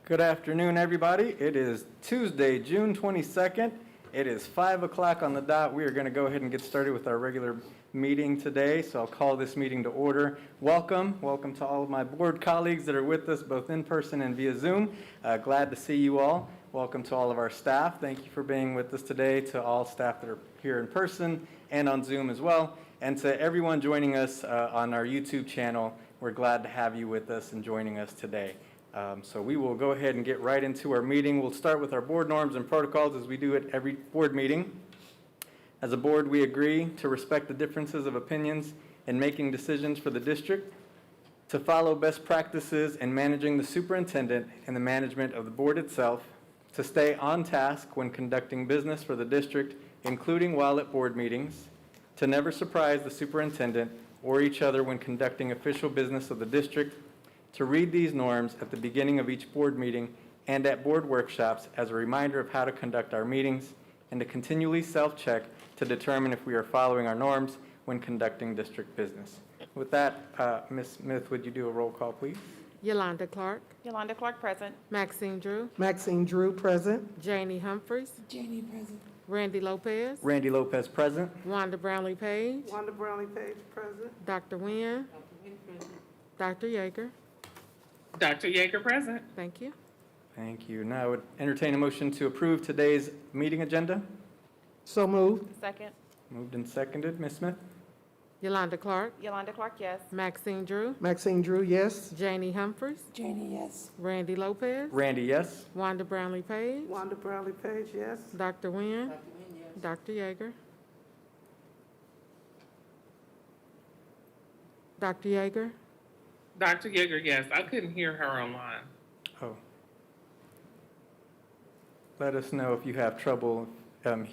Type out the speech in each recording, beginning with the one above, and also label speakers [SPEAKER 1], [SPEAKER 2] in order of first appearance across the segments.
[SPEAKER 1] Good afternoon, everybody. It is Tuesday, June 22nd. It is 5 o'clock on the dot. We are going to go ahead and get started with our regular meeting today, so I'll call this meeting to order. Welcome to all of my board colleagues that are with us, both in person and via Zoom. Glad to see you all. Welcome to all of our staff. Thank you for being with us today, to all staff that are here in person and on Zoom as well. And to everyone joining us on our YouTube channel, we're glad to have you with us and joining us today. So we will go ahead and get right into our meeting. We'll start with our board norms and protocols as we do at every board meeting. As a board, we agree to respect the differences of opinions in making decisions for the district, to follow best practices in managing the superintendent and the management of the board itself, to stay on task when conducting business for the district, including while at board meetings, to never surprise the superintendent or each other when conducting official business of the district, to read these norms at the beginning of each board meeting and at board workshops as a reminder of how to conduct our meetings, and to continually self-check to determine if we are following our norms when conducting district business. With that, Ms. Smith, would you do a roll call, please?
[SPEAKER 2] Yolanda Clark.
[SPEAKER 3] Yolanda Clark, present.
[SPEAKER 2] Maxine Drew.
[SPEAKER 4] Maxine Drew, present.
[SPEAKER 2] Janie Humphries.
[SPEAKER 5] Janie present.
[SPEAKER 2] Randy Lopez.
[SPEAKER 1] Randy Lopez, present.
[SPEAKER 2] Wanda Brownlee Page.
[SPEAKER 4] Wanda Brownlee Page, present.
[SPEAKER 2] Dr. Nguyen. Dr. Yeager.
[SPEAKER 3] Dr. Yeager, present.
[SPEAKER 2] Thank you.
[SPEAKER 1] Thank you. Now I would entertain a motion to approve today's meeting agenda.
[SPEAKER 4] So moved.
[SPEAKER 3] Second.
[SPEAKER 1] Moved and seconded. Ms. Smith?
[SPEAKER 2] Yolanda Clark.
[SPEAKER 3] Yolanda Clark, yes.
[SPEAKER 2] Maxine Drew.
[SPEAKER 4] Maxine Drew, yes.
[SPEAKER 2] Janie Humphries.
[SPEAKER 5] Janie, yes.
[SPEAKER 2] Randy Lopez.
[SPEAKER 1] Randy, yes.
[SPEAKER 2] Wanda Brownlee Page.
[SPEAKER 4] Wanda Brownlee Page, yes.
[SPEAKER 2] Dr. Nguyen. Dr. Yeager. Dr. Yeager.
[SPEAKER 3] Dr. Yeager, yes. I couldn't hear her online.
[SPEAKER 1] Oh. Let us know if you have trouble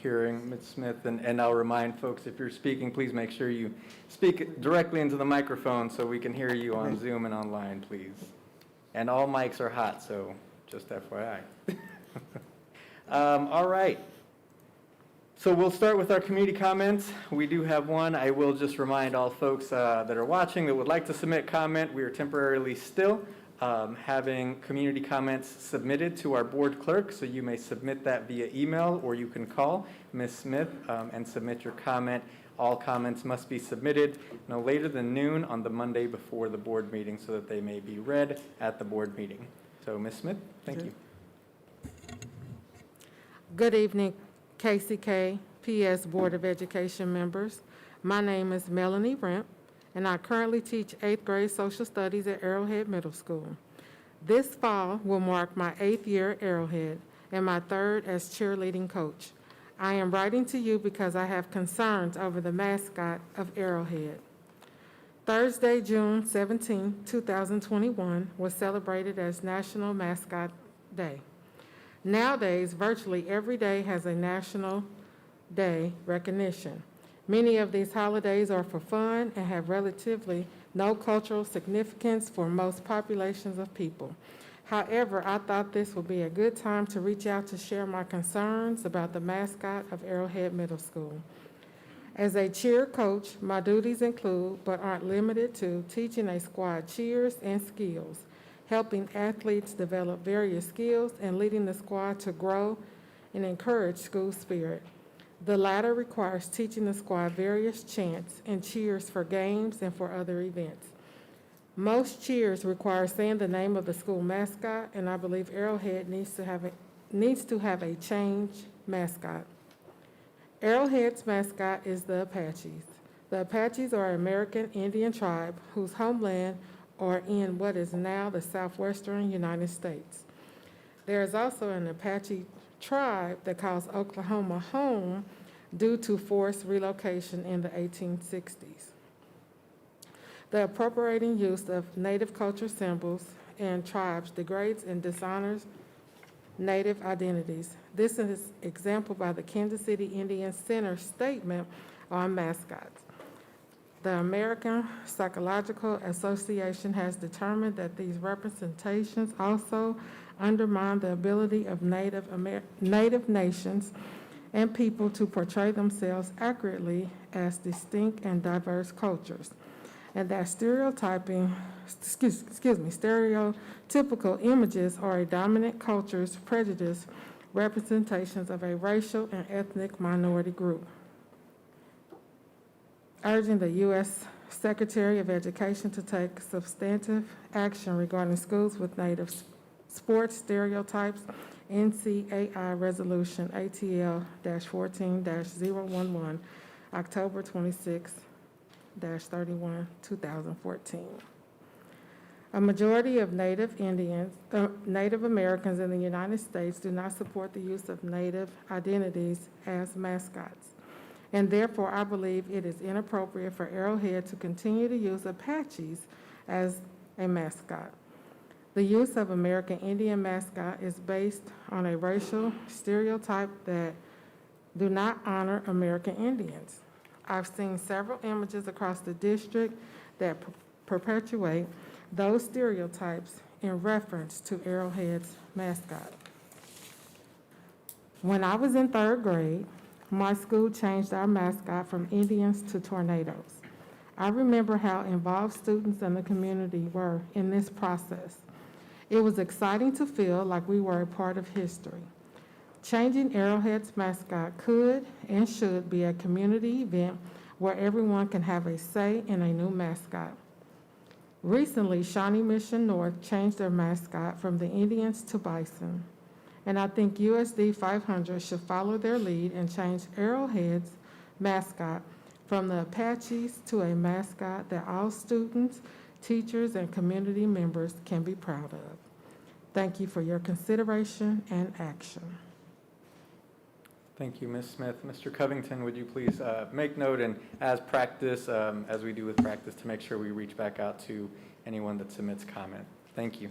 [SPEAKER 1] hearing Ms. Smith, and I'll remind folks, if you're speaking, please make sure you speak directly into the microphone so we can hear you on Zoom and online, please. And all mics are hot, so just FYI. All right. So we'll start with our community comments. We do have one. I will just remind all folks that are watching that would like to submit comment. We are temporarily still having community comments submitted to our board clerk, so you may submit that via email, or you can call Ms. Smith and submit your comment. All comments must be submitted no later than noon on the Monday before the board meeting so that they may be read at the board meeting. So Ms. Smith, thank you.
[SPEAKER 2] Good evening, KCKPS Board of Education members. My name is Melanie Remp, and I currently teach 8th grade social studies at Arrowhead Middle School. This fall will mark my 8th year at Arrowhead and my 3rd as cheerleading coach. I am writing to you because I have concerns over the mascot of Arrowhead. Thursday, June 17, 2021 was celebrated as National Mascot Day. Nowadays, virtually every day has a National Day recognition. Many of these holidays are for fun and have relatively no cultural significance for most populations of people. However, I thought this would be a good time to reach out to share my concerns about the mascot of Arrowhead Middle School. As a cheer coach, my duties include, but aren't limited to, teaching a squad cheers and skills, helping athletes develop various skills, and leading the squad to grow and encourage school spirit. The latter requires teaching the squad various chants and cheers for games and for other events. Most cheers require saying the name of the school mascot, and I believe Arrowhead needs to have a change mascot. Arrowhead's mascot is the Apaches. The Apaches are an American Indian tribe whose homeland are in what is now the southwestern United States. There is also an Apache tribe that calls Oklahoma home due to forced relocation in the 1860s. The appropriating use of Native culture symbols and tribes degrades and dishonors Native identities. This is exampled by the Kansas City Indian Center statement on mascots. The American Psychological Association has determined that these representations also undermine the ability of Native nations and people to portray themselves accurately as distinct and diverse cultures. and that stereotypical images are a dominant culture's prejudice representations of a racial and ethnic minority group. Urging the U.S. Secretary of Education to take substantive action regarding schools with native sports stereotypes, NCAI Resolution ATL-14-011, October 26-31, 2014. A majority of Native Americans in the United States do not support the use of Native identities as mascots, and therefore I believe it is inappropriate for Arrowhead to continue to use Apaches as a mascot. The use of American Indian mascot is based on a racial stereotype that do not honor American Indians. I've seen several images across the district that perpetuate those stereotypes in reference to Arrowhead's mascot. When I was in 3rd grade, my school changed our mascot from Indians to tornadoes. I remember how involved students and the community were in this process. It was exciting to feel like we were a part of history. Changing Arrowhead's mascot could and should be a community event where everyone can have a say in a new mascot. Recently, Shawnee Mission North changed their mascot from the Indians to bison, and I think USD 500 should follow their lead and change Arrowhead's mascot from the Apaches to a mascot that all students, teachers, and community members can be proud of. Thank you for your consideration and action.
[SPEAKER 1] Thank you, Ms. Smith. Mr. Covington, would you please make note and as practice, as we do with practice, to make sure we reach back out to anyone that submits comment. Thank you.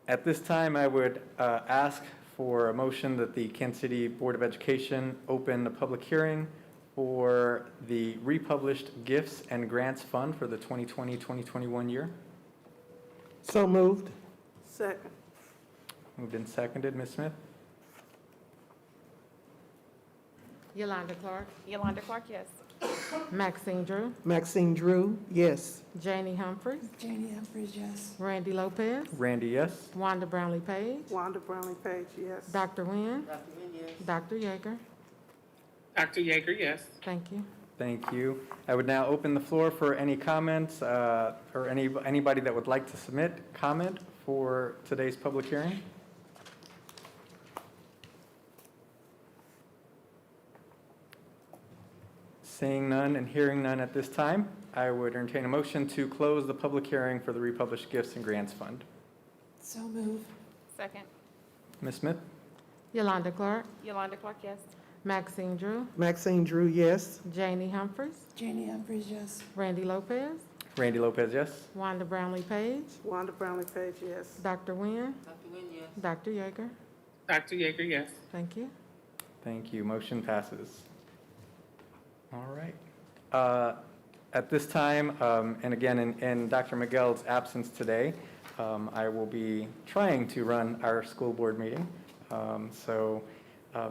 [SPEAKER 1] At this time, I would ask for a motion that the Kansas City Board of Education open the public hearing for the republished Gifts and Grants Fund for the 2020-2021 year.
[SPEAKER 4] So moved. Second.
[SPEAKER 1] Moved and seconded. Ms. Smith?
[SPEAKER 2] Yolanda Clark,
[SPEAKER 5] Yolanda Clark, yes.
[SPEAKER 2] Maxine Drew,
[SPEAKER 4] Maxine Drew, yes.
[SPEAKER 2] Janie Humphries,
[SPEAKER 5] Janie Humphries, yes.
[SPEAKER 2] Randy Lopez,
[SPEAKER 1] Randy, yes.
[SPEAKER 2] Wanda Brownlee Page,
[SPEAKER 4] Wanda Brownlee Page, yes.
[SPEAKER 2] Dr. Nguyen, Dr. Yeager.
[SPEAKER 3] Dr. Yeager, yes.
[SPEAKER 2] Thank you.
[SPEAKER 1] Thank you. I would now open the floor for any comments or anybody that would like to submit comment for today's public hearing. Seeing none and hearing none at this time, I would entertain a motion to close the public hearing for the republished Gifts and Grants Fund.
[SPEAKER 5] So move. Second.
[SPEAKER 1] Ms. Smith?
[SPEAKER 2] Yolanda Clark,
[SPEAKER 5] Yolanda Clark, yes.
[SPEAKER 2] Maxine Drew,
[SPEAKER 4] Maxine Drew, yes.
[SPEAKER 2] Janie Humphries,
[SPEAKER 5] Janie Humphries, yes.
[SPEAKER 2] Randy Lopez,
[SPEAKER 1] Randy Lopez, yes.
[SPEAKER 2] Wanda Brownlee Page,
[SPEAKER 4] Wanda Brownlee Page, yes.
[SPEAKER 2] Dr. Nguyen, Dr. Yeager.
[SPEAKER 3] Dr. Yeager, yes.
[SPEAKER 2] Thank you.
[SPEAKER 1] Thank you. Motion passes. All right. At this time, and again, in Dr. Miguel's absence today, I will be trying to run our school board meeting.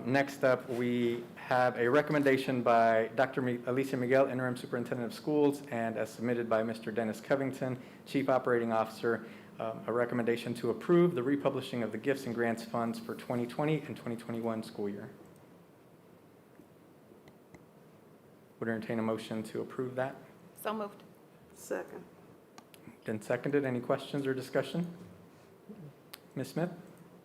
[SPEAKER 1] Next up, we have a recommendation by Dr. Alicia Miguel, Interim Superintendent of Schools, and as submitted by Mr. Dennis Covington, Chief Operating Officer, a recommendation to approve the republishing of the Gifts and Grants Funds for 2020 and 2021 school year. Would entertain a motion to approve that.
[SPEAKER 5] So moved.
[SPEAKER 4] Second.
[SPEAKER 1] Then seconded. Any questions or discussion? Ms. Smith?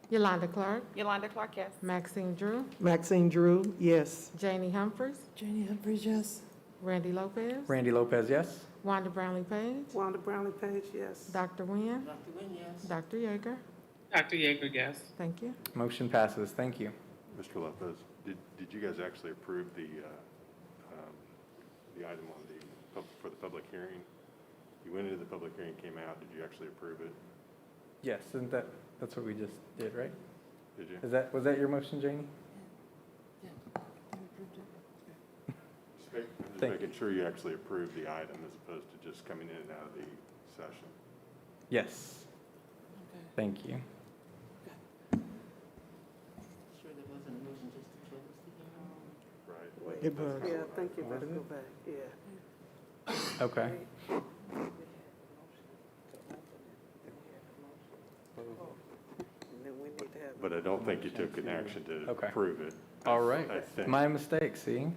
[SPEAKER 2] Yolanda Clark,
[SPEAKER 5] Yolanda Clark, yes.
[SPEAKER 2] Maxine Drew,
[SPEAKER 4] Maxine Drew, yes.
[SPEAKER 2] Janie Humphries,
[SPEAKER 5] Janie Humphries, yes.
[SPEAKER 2] Randy Lopez,
[SPEAKER 1] Randy Lopez, yes.
[SPEAKER 2] Wanda Brownlee Page,
[SPEAKER 4] Wanda Brownlee Page, yes.
[SPEAKER 2] Dr. Nguyen, Dr. Yeager.
[SPEAKER 3] Dr. Yeager, yes.
[SPEAKER 2] Thank you.
[SPEAKER 1] Motion passes. Thank you.
[SPEAKER 6] Mr. Lopez, did you guys actually approve the item on for the public hearing? You went into the public hearing, came out, did you actually approve it?
[SPEAKER 1] Yes, isn't that's what we just did, right?
[SPEAKER 6] Did you?
[SPEAKER 1] Was that your motion, Janie?
[SPEAKER 6] Just
[SPEAKER 1] Thank
[SPEAKER 6] making sure you actually approved the item as opposed to just coming in and out of the session.
[SPEAKER 1] Yes.
[SPEAKER 5] Okay.
[SPEAKER 1] Thank you.
[SPEAKER 6] Right.
[SPEAKER 4] Yeah, I think you better go back, yeah.
[SPEAKER 1] Okay.
[SPEAKER 4] And then we need to have.
[SPEAKER 6] But I don't think you took an action to
[SPEAKER 1] Okay.
[SPEAKER 6] approve it.
[SPEAKER 1] All right.
[SPEAKER 6] I think.
[SPEAKER 1] My mistake, see?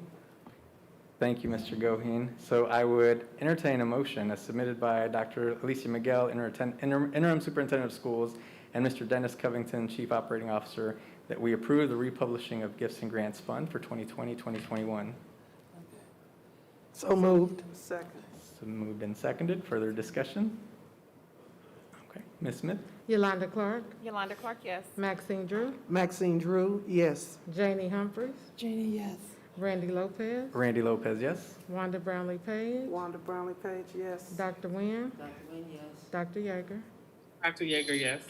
[SPEAKER 1] Thank you, Mr. Goheen. So I would entertain a motion as submitted by Dr. Alicia Miguel, Interim Superintendent of Schools, and Mr. Dennis Covington, Chief Operating Officer, that we approve the republishing of Gifts and Grants Fund for 2020-2021.
[SPEAKER 4] So moved. Second.
[SPEAKER 1] So moved and seconded. Further discussion? Okay. Ms. Smith?
[SPEAKER 2] Yolanda Clark,
[SPEAKER 5] Yolanda Clark, yes.
[SPEAKER 2] Maxine Drew,
[SPEAKER 4] Maxine Drew, yes.
[SPEAKER 2] Janie Humphries,
[SPEAKER 5] Janie, yes.
[SPEAKER 2] Randy Lopez,
[SPEAKER 1] Randy Lopez, yes?
[SPEAKER 2] Wanda Brownlee Page,
[SPEAKER 4] Wanda Brownlee Page, yes.
[SPEAKER 2] Dr. Nguyen, Dr. Yeager.
[SPEAKER 3] Dr. Yeager, yes.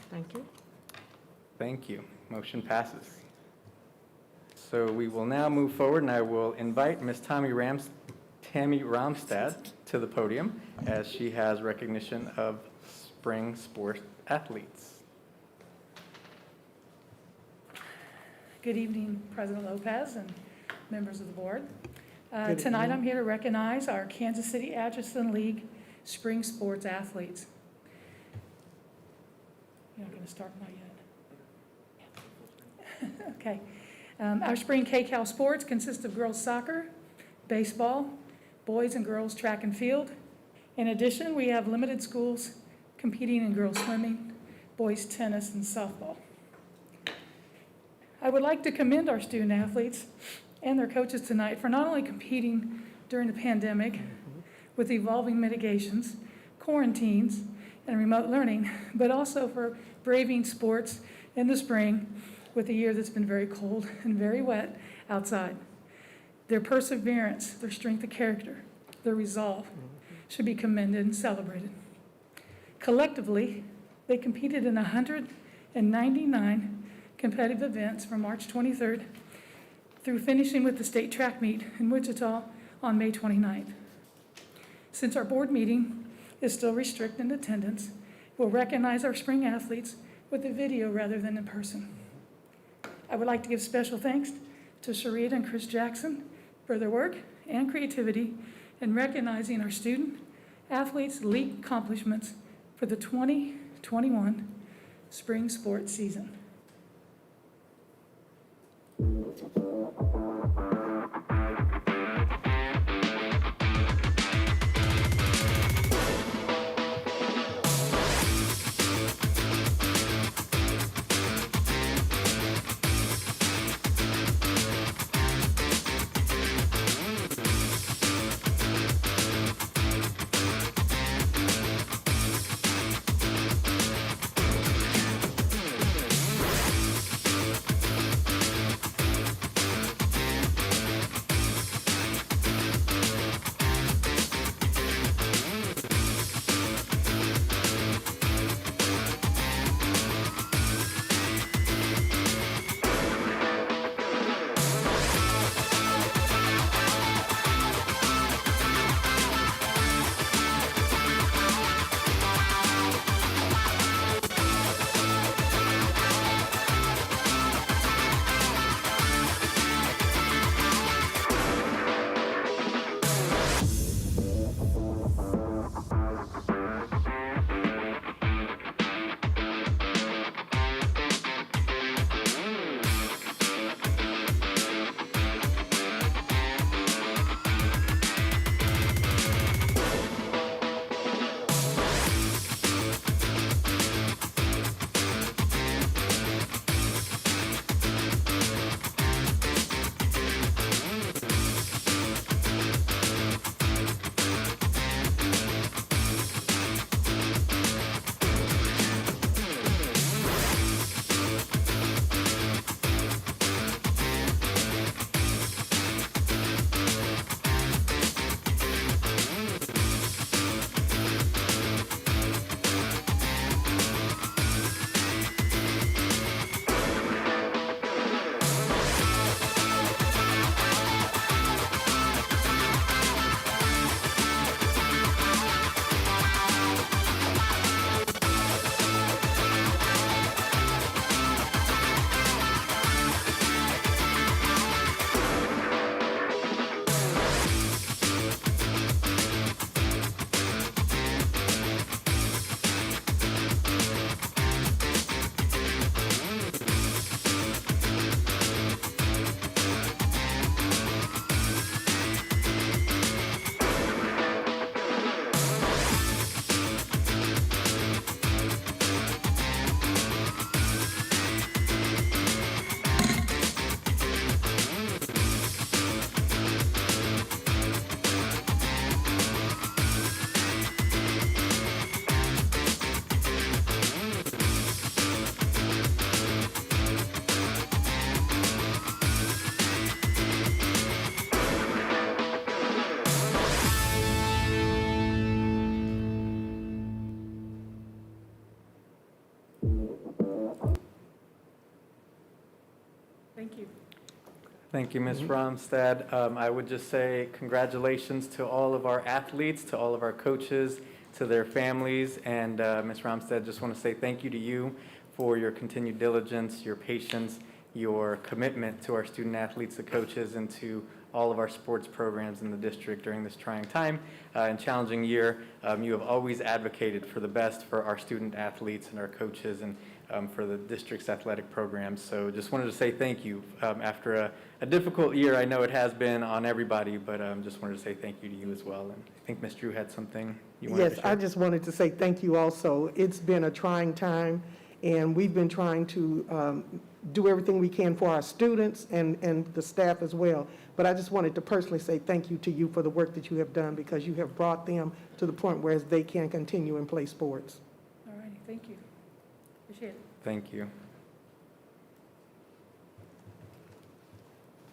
[SPEAKER 2] Thank you.
[SPEAKER 1] Thank you. Motion passes. So we will now move forward, and I will invite Ms. Tammy Ramstad to the podium as she has recognition of spring sport athletes.
[SPEAKER 7] Good evening, President Lopez and members of the board.
[SPEAKER 4] Good
[SPEAKER 7] Tonight,
[SPEAKER 4] evening.
[SPEAKER 7] I'm here to recognize our Kansas City Atchison League spring sports athletes. You're not going to start, not yet. Okay. Our spring KCAL sports consist of girls soccer, baseball, boys and girls track and field. In addition, we have limited schools competing in girls swimming, boys tennis, and softball. I would like to commend our student athletes and their coaches tonight for not only competing during the pandemic with evolving mitigations, quarantines, and remote learning, but also for braving sports in the spring with a year that's been very cold and very wet outside. Their perseverance, their strength of character, their resolve should be commended and celebrated. Collectively, they competed in 199 competitive events from March 23rd through finishing with the state track meet in Wichita on May 29th. Since our board meeting is still restricted attendance, we'll recognize our spring athletes with a video rather than in person. I would like to give special thanks to Sharita and Chris Jackson for their work and creativity in recognizing our student athletes' league accomplishments for the 2021 spring sports season. Thank you.
[SPEAKER 1] Thank you, Ms. Romstad. I would just say congratulations to all of our athletes, to all of our coaches, to their families, and Ms. Romstad, just want to say thank you to you for your continued diligence, your patience, your commitment to our student athletes, the coaches, and to all of our sports programs in the district during this trying time and challenging year. You have always advocated for the best for our student athletes and our coaches and for the district's athletic programs. So just wanted to say thank you. After a difficult year, I know it has been on everybody, but just wanted to say thank you to you as well. And I think Ms. Drew had something you wanted to
[SPEAKER 4] Yes,
[SPEAKER 1] share.
[SPEAKER 4] I just wanted to say thank you also. It's been a trying time, and we've been trying to do everything we can for our students and the staff as well. But I just wanted to personally say thank you to you for the work that you have done, because you have brought them to the point where they can continue and play sports.
[SPEAKER 7] All righty, thank you. Appreciate it.
[SPEAKER 1] Thank you.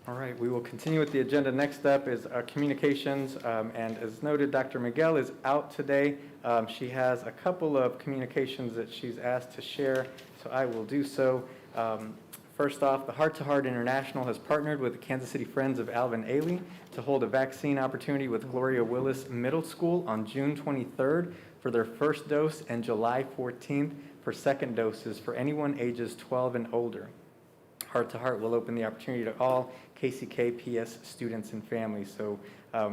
[SPEAKER 1] All right, we will continue with the agenda. Next up is our communications, and as noted, Dr. Miguel is out today. She has a couple of communications that she's asked to share, so I will do so. First off, the Heart to Heart International has partnered with the Kansas City Friends of Alvin Ailey to hold a vaccine opportunity with Gloria Willis Middle School on June 23rd for their first dose and July 14th for second doses for anyone ages 12 and older. Heart to Heart will open the opportunity to all KCKPS students and families, so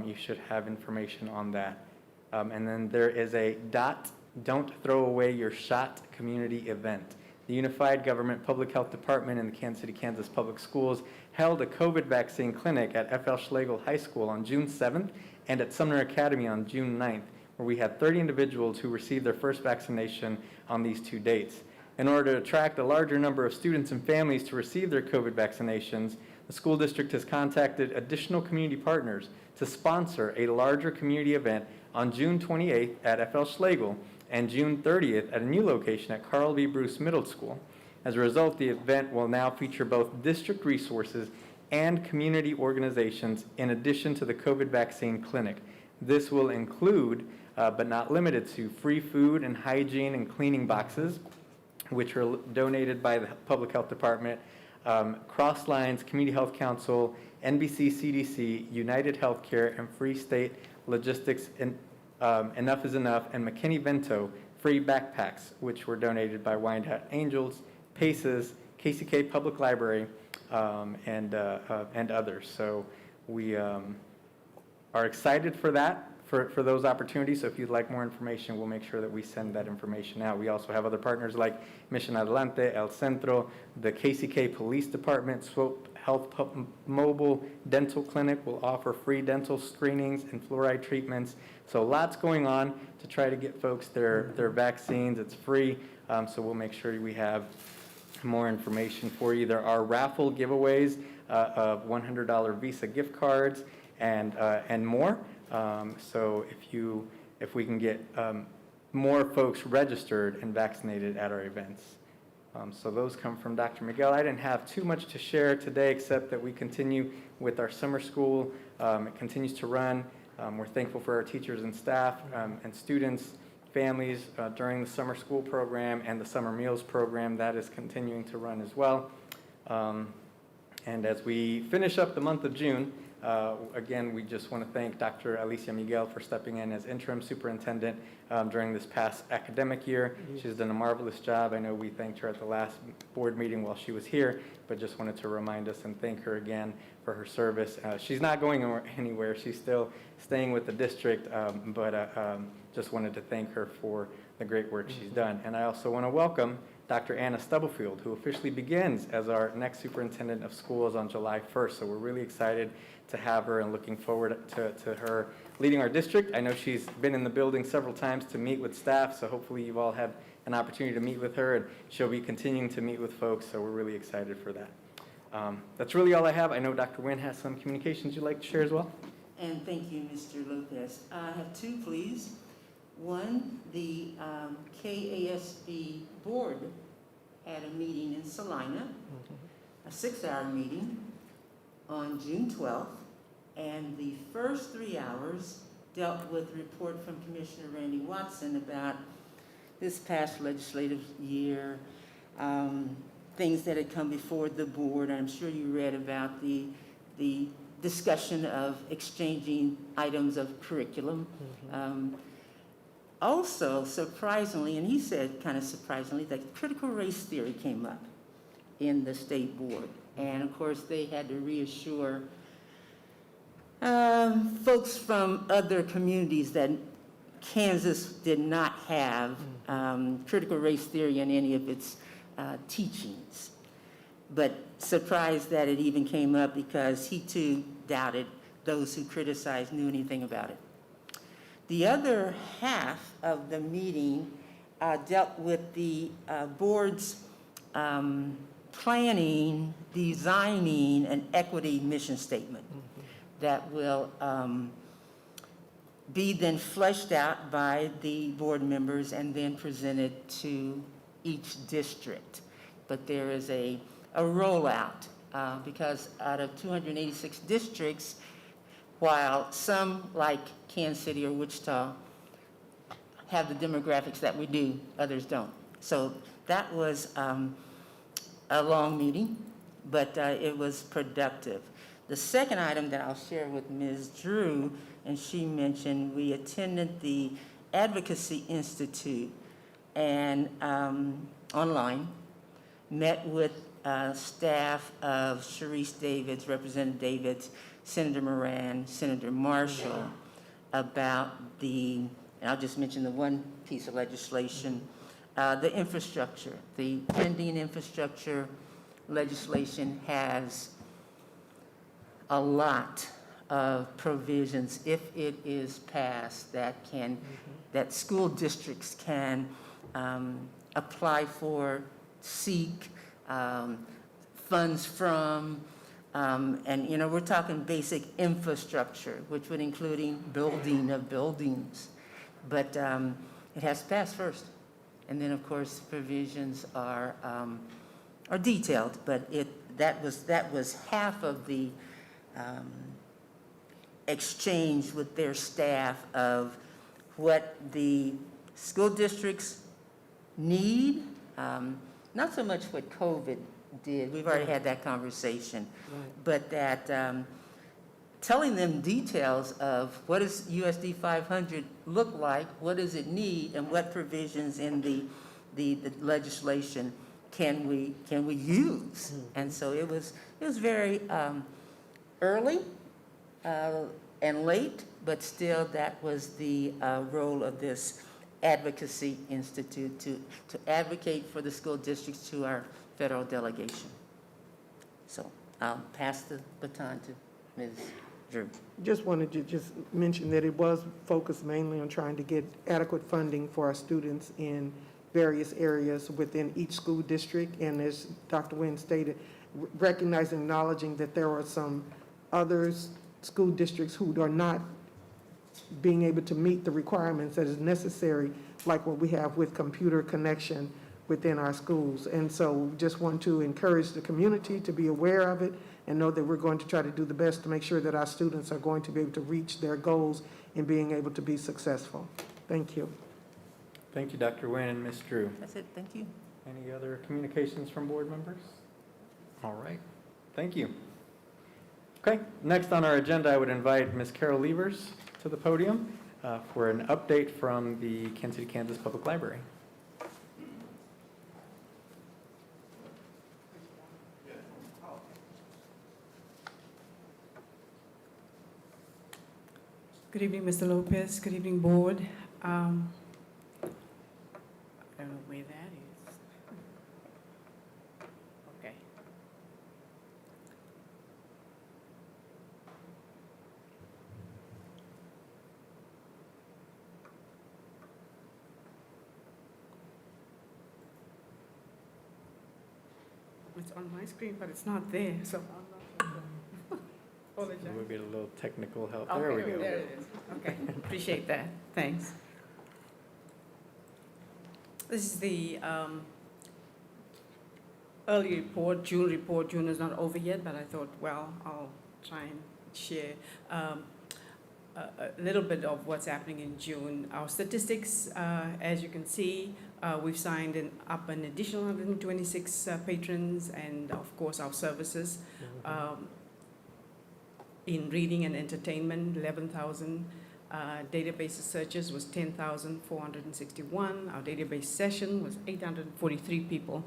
[SPEAKER 1] you should have information on that. And then there is a Don't Throw Away Your Shot community event. The Unified Government Public Health Department and the Kansas City, Kansas Public Schools held a COVID vaccine clinic at F.L. Schlegel High School on June 7th and at Sumner Academy on June 9th, where we had 30 individuals who received their first vaccination on these two dates. In order to attract a larger number of students and families to receive their COVID vaccinations, the school district has contacted additional community partners to sponsor a larger community event on June 28th at F.L. Schlegel and June 30th at a new location at Carl B. Bruce Middle School. As a result, the event will now feature both district resources and community organizations in addition to the COVID vaccine clinic. This will include, but not limited to, free food and hygiene and cleaning boxes, which are donated by the Public Health Department, Cross Lines, Community Health Council, NBC CDC, United Healthcare, and Free State Logistics, Enough is Enough, and McKinney-Vento free backpacks, which were donated by Wyandotte Angels, PACES, KCK Public Library, and others. So we are excited for that. For those opportunities. So if you'd like more information, we'll make sure that we send that information out. We also have other partners like Mission Adelante, El Centro, the KCK Police Department, Swope Health Mobile Dental Clinic will offer free dental screenings and fluoride treatments. So lots going on to try to get folks their vaccines. It's free, so we'll make sure we have more information for you. There are raffle giveaways of $100 Visa gift cards and more. So if we can get more folks registered and vaccinated at our events. So those come from Dr. Miguel. I didn't have too much to share today except that we continue with our summer school. It continues to run. We're thankful for our teachers and staff and students, families during the summer school program and the summer meals program. That is continuing to run as well. And as we finish up the month of June, again, we just want to thank Dr. Alicia Miguel for stepping in as interim superintendent during this past academic year. She's done a marvelous job. I know we thanked her at the last board meeting while she was here, but just wanted to remind us and thank her again for her service. She's not going anywhere. She's still staying with the district, but just wanted to thank her for the great work she's done. And I also want to welcome Dr. Anna Stubblefield, who officially begins as our next superintendent of schools on July 1st. So we're really excited to have her and looking forward to her leading our district. I know she's been in the building several times to meet with staff, so hopefully you've all had an opportunity to meet with her, and she'll be continuing to meet with folks, so we're really excited for that. That's really all I have. I know Dr. Nguyen has some communications you'd like to share as well.
[SPEAKER 8] And thank you, Mr. Lopez. I have two, please. One, the KASB board had a meeting in Salina, a 6-hour meeting on June 12th, and the first 3 hours dealt with a report from Commissioner Randy Watson about this past legislative year, things that had come before the board. I'm sure you read about the discussion of exchanging items of curriculum. Also, surprisingly, and he said kind of surprisingly, that critical race theory came up in the state board. And of course, they had to reassure folks from other communities that Kansas did not have critical race theory in any of its teachings. But surprised that it even came up because he too doubted those who criticized knew anything about it. The other half of the meeting dealt with the board's planning, designing an equity mission statement that will be then fleshed out by the board members and then presented to each district. But there is a rollout because out of 286 districts, while some like Kansas City or Wichita have the demographics that we do, others don't. So that was a long meeting, but it was productive. The second item that I'll share with Ms. Drew, and she mentioned, we attended the Advocacy Institute and online, met with staff of Sharice Davids, Representative Davids, Senator Moran, Senator Marshall, about the, and I'll just mention the one piece of legislation, the infrastructure. The pending infrastructure legislation has a lot of provisions, if it is passed, that can, that school districts can apply for, seek funds from, and you know, we're talking basic infrastructure, which would including building of buildings, but it has to pass first, and then of course provisions are detailed, but that was half of the exchange with their staff of what the school districts need, not so much what COVID did, we've already had that conversation, but that telling them details of what does USD 500 look like, what does it need, and what provisions in the legislation can we use. And so it was very early and late, but still that was the role of this Advocacy Institute to advocate for the school districts to our federal delegation. So I'll pass the baton to Ms. Drew.
[SPEAKER 4] Just wanted to mention that it was focused mainly on trying to get adequate funding for our students in various areas within each school district. And as Dr. Nguyen stated, recognizing, acknowledging that there are some other school districts who are not being able to meet the requirements that is necessary, like what we have with computer connection within our schools. And so just want to encourage the community to be aware of it and know that we're going to try to do the best to make sure that our students are going to be able to reach their goals in being able to be successful. Thank you.
[SPEAKER 1] Thank you, Dr. Nguyen and Ms. Drew.
[SPEAKER 8] That's it, thank you.
[SPEAKER 1] Any other communications from board members? All right, thank you. Okay, next on our agenda, I would invite Ms. Carol Levers to the podium for an update from the Kansas City, Kansas Public Library.
[SPEAKER 9] Good evening, Mr. Lopez. Good evening, board. I don't know where that is. Okay. It's on my screen, but it's not there, so I'm not. Apologize.
[SPEAKER 1] We'll get a little technical help. There we
[SPEAKER 9] Okay,
[SPEAKER 1] go.
[SPEAKER 9] there it is. Okay, appreciate that. Thanks. This is the early report, June report. June is not over yet, but I thought, well, I'll try and share. a little bit of what's happening in June. Our statistics, as you can see, we've signed up an additional 126 patrons, and of course our services. In reading and entertainment, 11,000. Database searches was 10,461. Our database session was 843 people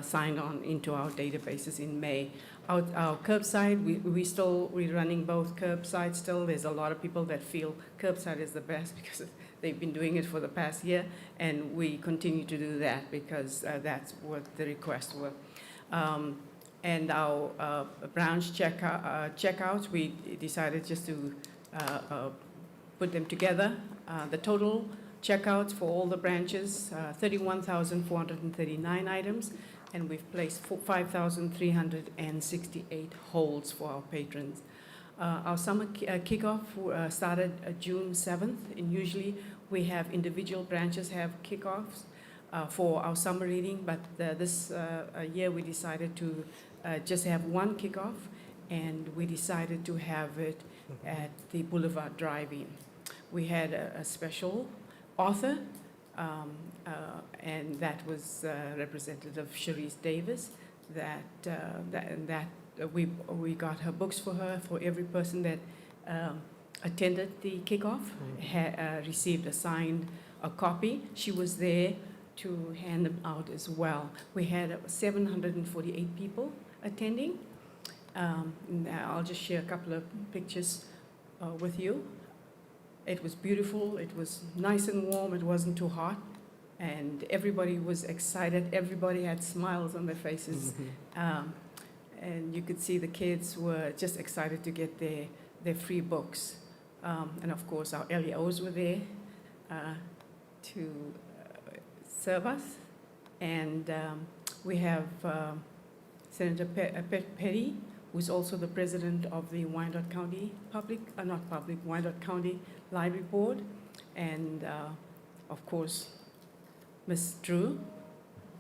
[SPEAKER 9] signed on into our databases in May. Our curbside, we're running both curbside still. There's a lot of people that feel curbside is the best because they've been doing it for the past year, and we continue to do that because that's what the requests were. And our branch checkouts, we decided just to put them together. The total checkouts for all the branches, 31,439 items, and we've placed 5,368 holds for our patrons. Our summer kickoff started June 7th, and usually we have individual branches have kickoffs for our summer reading, but this year we decided to just have one kickoff, and we decided to have it at the Boulevard Drive-In. We had a special author, and that was Representative Sharice Davis. We got her books for her. For every person that attended the kickoff, received a copy. She was there to hand them out as well. We had 748 people attending. I'll just share a couple of pictures with you. It was beautiful, it was nice and warm, it wasn't too hot, and everybody was excited, everybody had smiles on their faces. And you could see the kids were just excited to get their free books. And of course, our LEOs were there to serve us. And we have Senator Petty, who's also the president of the Wyandotte County Wyandotte County Library Board, and of course, Ms. Drew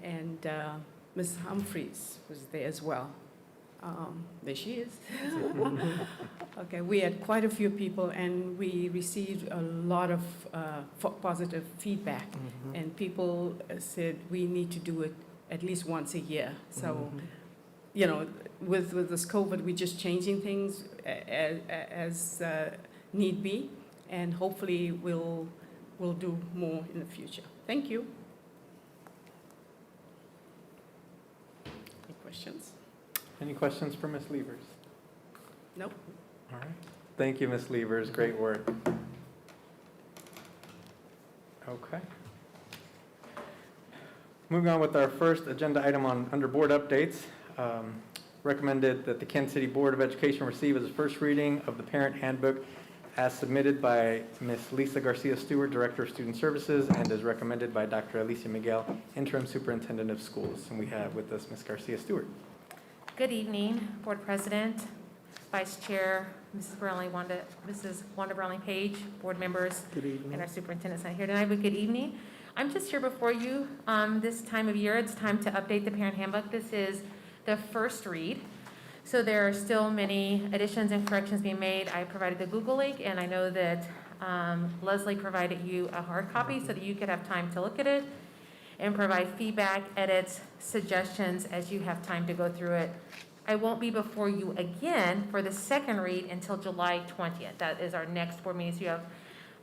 [SPEAKER 9] and Ms. Humphreys was there as well. There she is. Okay, we had quite a few people, and we received a lot of positive feedback, and people said we need to do it at least once a year. So, you know, with this COVID, we're just changing things as need be, and hopefully we'll do more in the future. Thank you. Any questions?
[SPEAKER 1] Any questions for Ms. Levers?
[SPEAKER 9] Nope.
[SPEAKER 1] All right. Thank you, Ms. Levers. Great work. Okay. Moving on with our first agenda item under board updates. Recommended that the Kansas City Board of Education receive as a first reading of the parent handbook as submitted by Ms. Lisa Garcia-Stewart, Director of Student Services, and as recommended by Dr. Alicia Miguel, Interim Superintendent of Schools. And we have with us Ms. Garcia-Stewart.
[SPEAKER 10] Good evening, Board President, Vice Chair, Mrs. Wanda Brownlee-Page, board members,
[SPEAKER 4] Good evening.
[SPEAKER 10] and our superintendent's not here tonight, but good evening. I'm just here before you this time of year. It's time to update the parent handbook. This is the first read, so there are still many additions and corrections being made. I provided the Google link, and I know that Leslie provided you a hard copy so that you could have time to look at it and provide feedback, edits, suggestions as you have time to go through it. I won't be before you again for the second read until July 20th. That is our next board meeting, so you have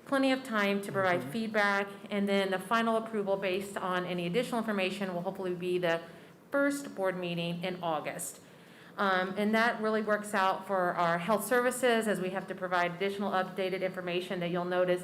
[SPEAKER 10] plenty of time to provide feedback, and then the final approval based on any additional information will hopefully be the first board meeting in August. And that really works out for our health services, as we have to provide additional updated information that you'll notice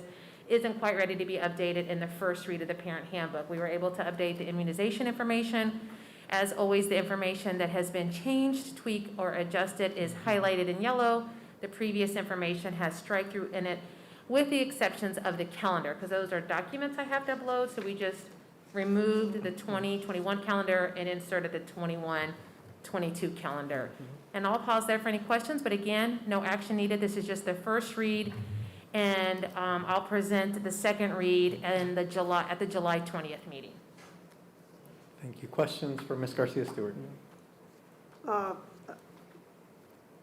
[SPEAKER 10] isn't quite ready to be updated in the first read of the parent handbook. We were able to update the immunization information. As always, the information that has been changed, tweaked, or adjusted is highlighted in yellow. The previous information has strike-through in it, with the exceptions of the calendar, because those are documents I have to upload, so we just removed the 2021 calendar and inserted the 21-22 calendar. And I'll pause there for any questions, but again, no action needed. This is just the first read, and I'll present the second read at the July 20th meeting.
[SPEAKER 1] Thank you. Questions for Ms. Garcia-Stewart?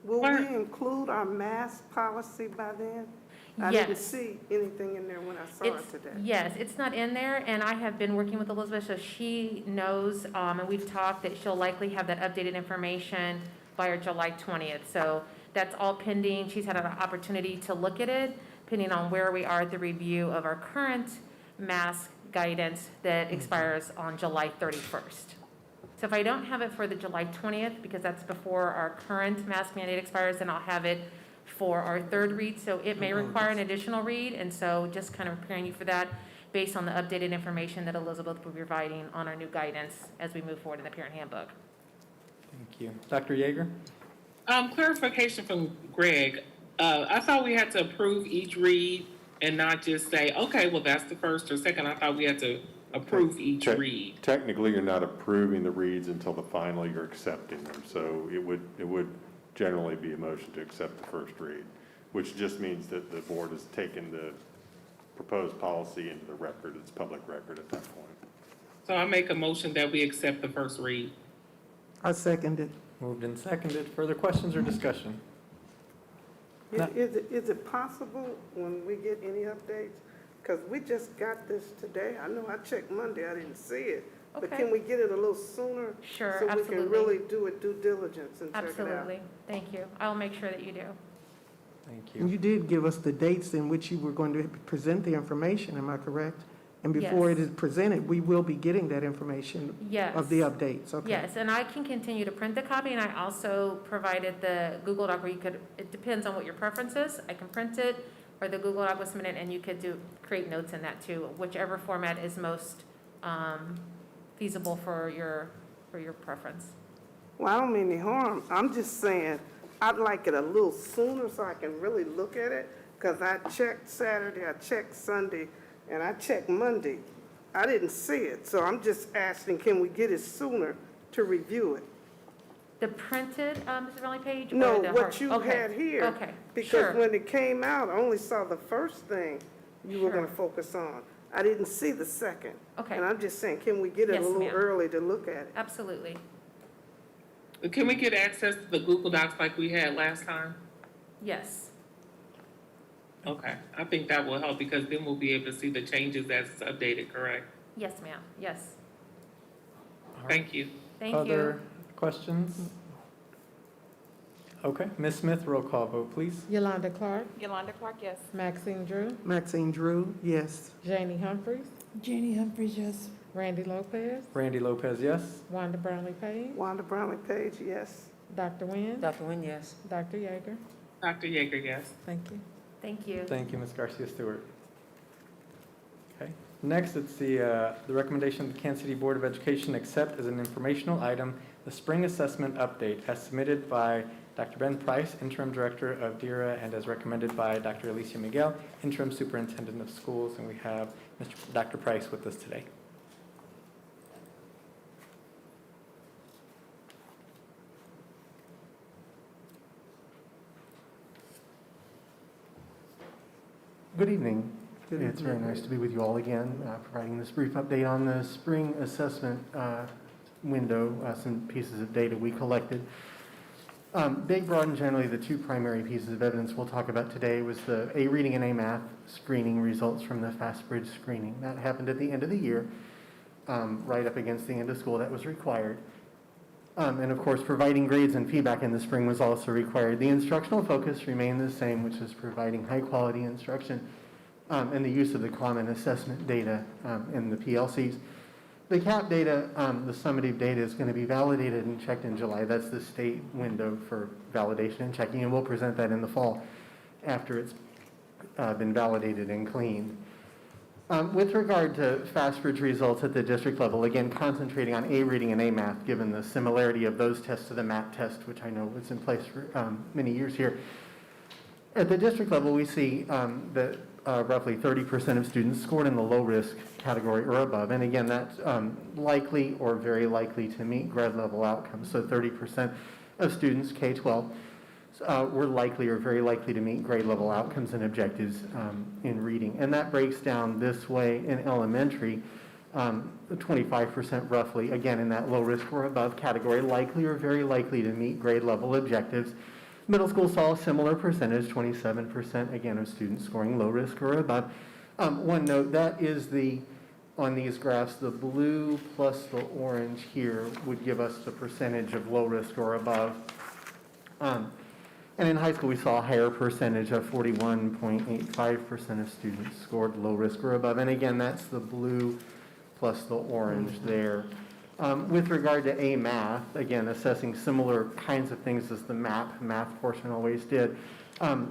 [SPEAKER 5] Will we include our mask policy by then? I didn't
[SPEAKER 10] Yes.
[SPEAKER 5] see anything in there when I saw
[SPEAKER 10] It's,
[SPEAKER 5] it today.
[SPEAKER 10] yes, it's not in there, and I have been working with Elizabeth, so she knows, and we've talked that she'll likely have that updated information by our July 20th. So that's all pending. She's had an opportunity to look at it, depending on where we are at the review of our current mask guidance that expires on July 31st. So if I don't have it for the July 20th, because that's before our current mask mandate expires, then I'll have it for our third read. So it may require an additional read, and so just kind of preparing you for that based on the updated information that Elizabeth will be providing on our new guidance as we move forward in the parent handbook.
[SPEAKER 1] Thank you. Dr. Yeager?
[SPEAKER 3] Clarification from Greg. I thought we had to approve each read and not just say, okay, well, that's the first or second. I thought we had to approve each read.
[SPEAKER 6] Technically, you're not approving the reads until the final, you're accepting them. So it would generally be a motion to accept the first read, which just means that the board has taken the proposed policy into the record, it's public record at that point.
[SPEAKER 3] So I make a motion that we accept the first read.
[SPEAKER 4] I second it.
[SPEAKER 1] Moved and seconded. Further questions or discussion? No.
[SPEAKER 5] Is it possible when we get any updates? Because we just got this today. I know I checked Monday, I didn't see it. But
[SPEAKER 10] Okay.
[SPEAKER 5] can we get it a little sooner?
[SPEAKER 10] Sure,
[SPEAKER 5] So we
[SPEAKER 10] absolutely.
[SPEAKER 5] can really do a due diligence and check it out?
[SPEAKER 10] Absolutely. Thank you. I'll make sure that you do.
[SPEAKER 1] Thank
[SPEAKER 4] And
[SPEAKER 1] you.
[SPEAKER 4] you did give us the dates in which you were going to present the information, am I correct? And before
[SPEAKER 10] Yes.
[SPEAKER 4] it is presented, we will be getting that information
[SPEAKER 10] Yes.
[SPEAKER 4] of the updates, okay?
[SPEAKER 10] Yes, and I can continue to print the copy, and I also provided the Google Doc where you could, it depends on what your preference is. I can print it, or the Google Doc was submitted, and you could create notes in that too, whichever format is most feasible for your preference.
[SPEAKER 5] Well, I don't mean any harm. I'm just saying, I'd like it a little sooner so I can really look at it. Because I checked Saturday, I checked Sunday, and I checked Monday. I didn't see it, so I'm just asking, can we get it sooner to review it?
[SPEAKER 10] The printed, Mrs. Rowley page? or
[SPEAKER 5] No,
[SPEAKER 10] the
[SPEAKER 5] what
[SPEAKER 10] hard-
[SPEAKER 5] you
[SPEAKER 10] okay,
[SPEAKER 5] had here.
[SPEAKER 10] Okay,
[SPEAKER 5] Because
[SPEAKER 10] sure.
[SPEAKER 5] when it came out, I only saw the first thing you were
[SPEAKER 10] Sure.
[SPEAKER 5] gonna focus on. I didn't see the second.
[SPEAKER 10] Okay.
[SPEAKER 5] And I'm just saying, can we get it
[SPEAKER 10] Yes,
[SPEAKER 5] a little
[SPEAKER 10] ma'am.
[SPEAKER 5] early to look at it?
[SPEAKER 10] Absolutely.
[SPEAKER 3] Can we get access to the Google Docs like we had last time?
[SPEAKER 10] Yes.
[SPEAKER 3] Okay, I think that will help because then we'll be able to see the changes as it's updated, correct?
[SPEAKER 10] Yes, ma'am. Yes.
[SPEAKER 1] All right.
[SPEAKER 3] Thank you.
[SPEAKER 10] Thank you.
[SPEAKER 1] Other questions? Okay, Ms. Smith, roll call vote, please.
[SPEAKER 2] Yolanda Clark,
[SPEAKER 5] Yolanda Clark, yes.
[SPEAKER 2] Maxine Drew,
[SPEAKER 4] Maxine Drew, yes.
[SPEAKER 2] Janie Humphries,
[SPEAKER 5] Janie Humphries, yes.
[SPEAKER 2] Randy Lopez,
[SPEAKER 1] Randy Lopez, yes.
[SPEAKER 2] Wanda Brownlee Page,
[SPEAKER 5] Wanda Brownlee Page, yes.
[SPEAKER 2] Dr. Nguyen,
[SPEAKER 8] Dr. Nguyen, yes.
[SPEAKER 2] Dr. Yeager.
[SPEAKER 3] Dr. Yeager, yes.
[SPEAKER 2] Thank you.
[SPEAKER 10] Thank you.
[SPEAKER 1] Thank you, Ms. Garcia Stewart. Okay, next, it's the recommendation of the Kansas City Board of Education accept as an informational item the spring assessment update as submitted by Dr. Ben Price, Interim Director of DERA, and as recommended by Dr. Alicia Miguel, Interim Superintendent of Schools, and we have Dr. Price with us today.
[SPEAKER 11] Good evening.
[SPEAKER 4] Good
[SPEAKER 11] It's very
[SPEAKER 4] evening.
[SPEAKER 11] nice to be with you all again, providing this brief update on the spring assessment window, some pieces of data we collected. Big, broad, and generally, the two primary pieces of evidence we'll talk about today was the A reading and A math screening results from the FastBridge screening. That happened at the end of the year, right up against the end of school. That was required. And of course, providing grades and feedback in the spring was also required. The instructional focus remained the same, which is providing high-quality instruction and the use of the common assessment data in the PLCs. The CAP data, the summative data, is going to be validated and checked in July. That's the state window for validation and checking, and we'll present that in the fall after it's been validated and cleaned. With regard to FastBridge results at the district level, again, concentrating on A reading and A math, given the similarity of those tests to the MAT test, which I know was in place for many years here. At the district level, we see that roughly 30% of students scored in the low-risk category or above. And again, that's likely or very likely to meet grade level outcomes. So 30% of students, K-12, were likely or very likely to meet grade level outcomes and objectives in reading. And that breaks down this way in elementary, 25% roughly, again, in that low risk or above category, likely or very likely to meet grade level objectives. Middle school saw a similar percentage, 27%, again, of students scoring low risk or above. One note, that is on these graphs, the blue plus the orange here would give us the percentage of low risk or above. And in high school, we saw a higher percentage of 41.85% of students scored low risk or above. And again, that's the blue plus the orange there. With regard to A math, again, assessing similar kinds of things as the math portion always did,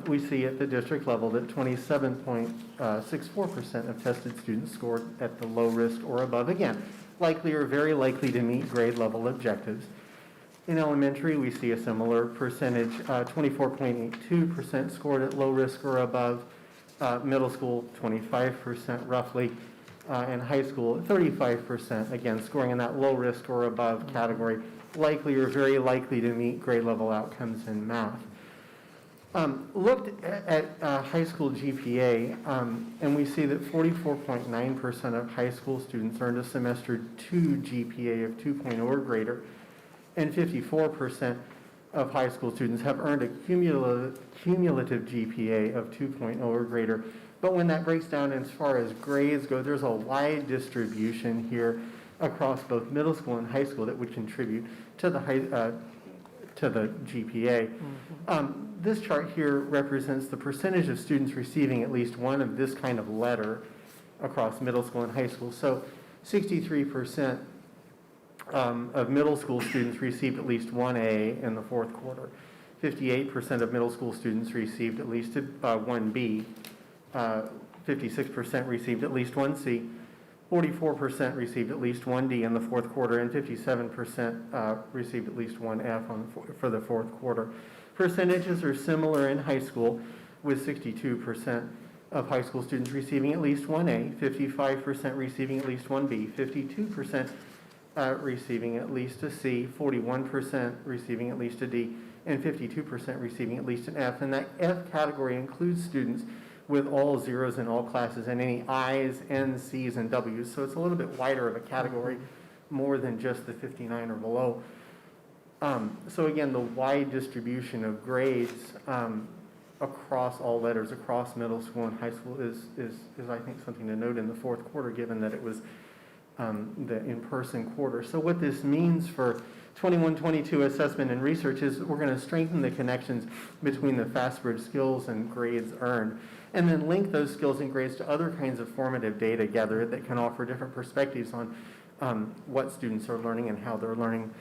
[SPEAKER 11] we see at the district level that 27.64% of tested students scored at the low risk or above. Again, likely or very likely to meet grade level objectives. In elementary, we see a similar percentage, 24.82% scored at low risk or above. Middle school, 25% roughly. And high school, 35%, again, scoring in that low risk or above category, likely or very likely to meet grade level outcomes in math. Looked at high school GPA, and we see that 44.9% of high school students earned a semester 2 GPA of 2.0 or greater, and 54% of high school students have earned a cumulative GPA of 2.0 or greater. But when that breaks down as far as grades go, there's a wide distribution here across both middle school and high school that would contribute to the GPA. This chart here represents the percentage of students receiving at least one of this kind of letter across middle school and high school. So 63% of middle school students received at least one A in the fourth quarter. 58% of middle school students received at least one B. 56% received at least one C. 44% received at least one D in the fourth quarter, and 57% received at least one F for the fourth quarter. Percentages are similar in high school, with 62% of high school students receiving at least one A, 55% receiving at least one B, 52% receiving at least a C, 41% receiving at least a D, and 52% receiving at least an F. And that F category includes students with all zeros in all classes and any I's, N's, C's, and W's. So it's a little bit wider of a category, more than just the 59 or below. So again, the wide distribution of grades across all letters, across middle school and high school is I think something to note in the fourth quarter, given that it was the in-person quarter. So what this means for 21-22 assessment and research is we're going to strengthen the connections between the FastBridge skills and grades earned, and then link those skills and grades to other kinds of formative data gathered that can offer different perspectives on what students are learning and how they're learning.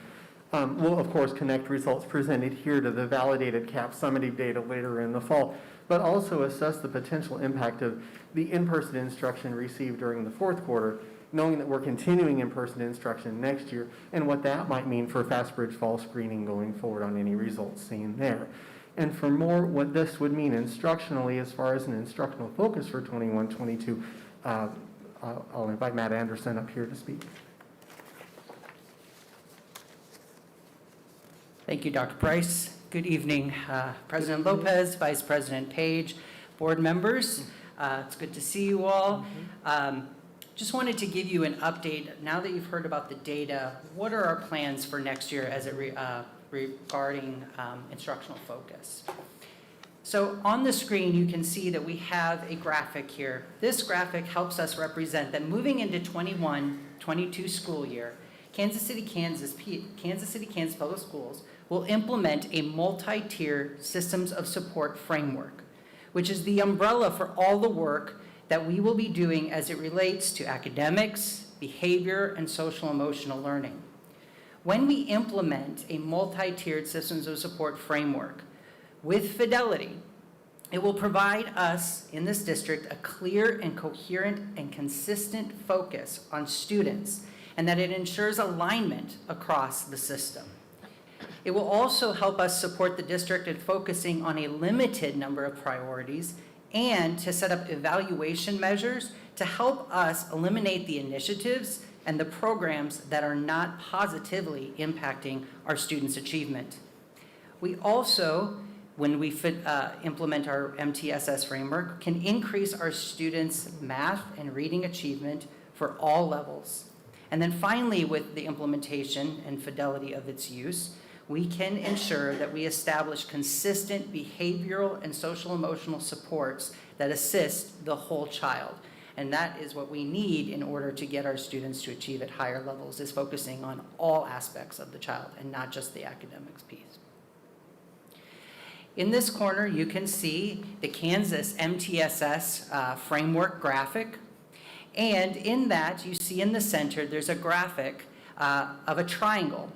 [SPEAKER 11] We'll, of course, connect results presented here to the validated CAP summative data later in the fall, but also assess the potential impact of the in-person instruction received during the fourth quarter, knowing that we're continuing in-person instruction next year, and what that might mean for FastBridge fall screening going forward on any results seen there. And for more, what this would mean instructionally as far as an instructional focus for 21-22, I'll invite Matt Anderson up here to speak.
[SPEAKER 12] Thank you, Dr. Price. Good evening, President Lopez, Vice President Page, board members. It's good to see you all. Just wanted to give you an update. Now that you've heard about the data, what are our plans for next year as it regarding instructional focus? So on the screen, you can see that we have a graphic here. This graphic helps us represent that moving into 21-22 school year, Kansas City, Kansas Public Schools will implement a multi-tier systems of support framework, which is the umbrella for all the work that we will be doing as it relates to academics, behavior, and social emotional learning. When we implement a multi-tiered systems of support framework with fidelity, it will provide us in this district a clear and coherent and consistent focus on students, and that it ensures alignment across the system. It will also help us support the district in focusing on a limited number of priorities and to set up evaluation measures to help us eliminate the initiatives and the programs that are not positively impacting our students' achievement. We also, when we implement our MTSS framework, can increase our students' math and reading achievement for all levels. And then finally, with the implementation and fidelity of its use, we can ensure that we establish consistent behavioral and social emotional supports that assist the whole child. And that is what we need in order to get our students to achieve at higher levels, is focusing on all aspects of the child and not just the academics piece. In this corner, you can see the Kansas MTSS framework graphic. And in that, you see in the center, there's a graphic of a triangle.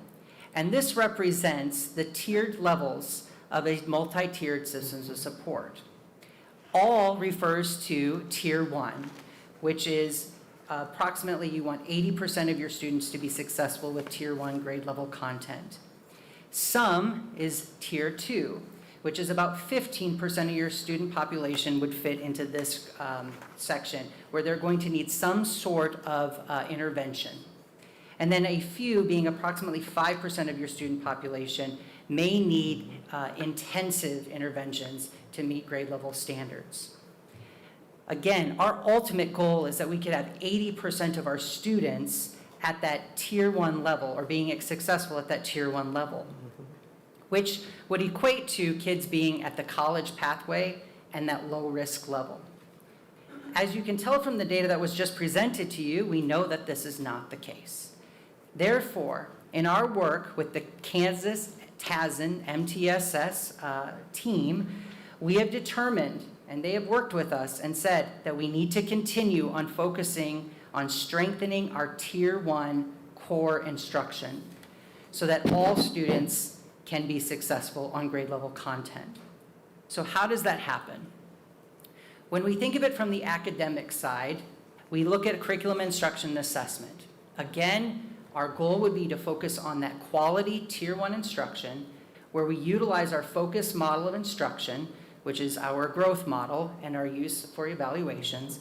[SPEAKER 12] And this represents the tiered levels of a multi-tiered systems of support. All refers to Tier 1, which is approximately you want 80% of your students to be successful with Tier 1 grade level content. Some is Tier 2, which is about 15% of your student population would fit into this section, where they're going to need some sort of intervention. And then a few, being approximately 5% of your student population, may need intensive interventions to meet grade level standards. Again, our ultimate goal is that we could have 80% of our students at that Tier 1 level, or being successful at that Tier 1 level, which would equate to kids being at the college pathway and that low risk level. As you can tell from the data that was just presented to you, we know that this is not the case. Therefore, in our work with the Kansas TASN MTSS team, we have determined, and they have worked with us and said that we need to continue on focusing on strengthening our Tier 1 core instruction so that all students can be successful on grade level content. So how does that happen? When we think of it from the academic side, we look at curriculum instruction and assessment. Again, our goal would be to focus on that quality Tier 1 instruction, where we utilize our focus model of instruction, which is our growth model and our use for evaluations,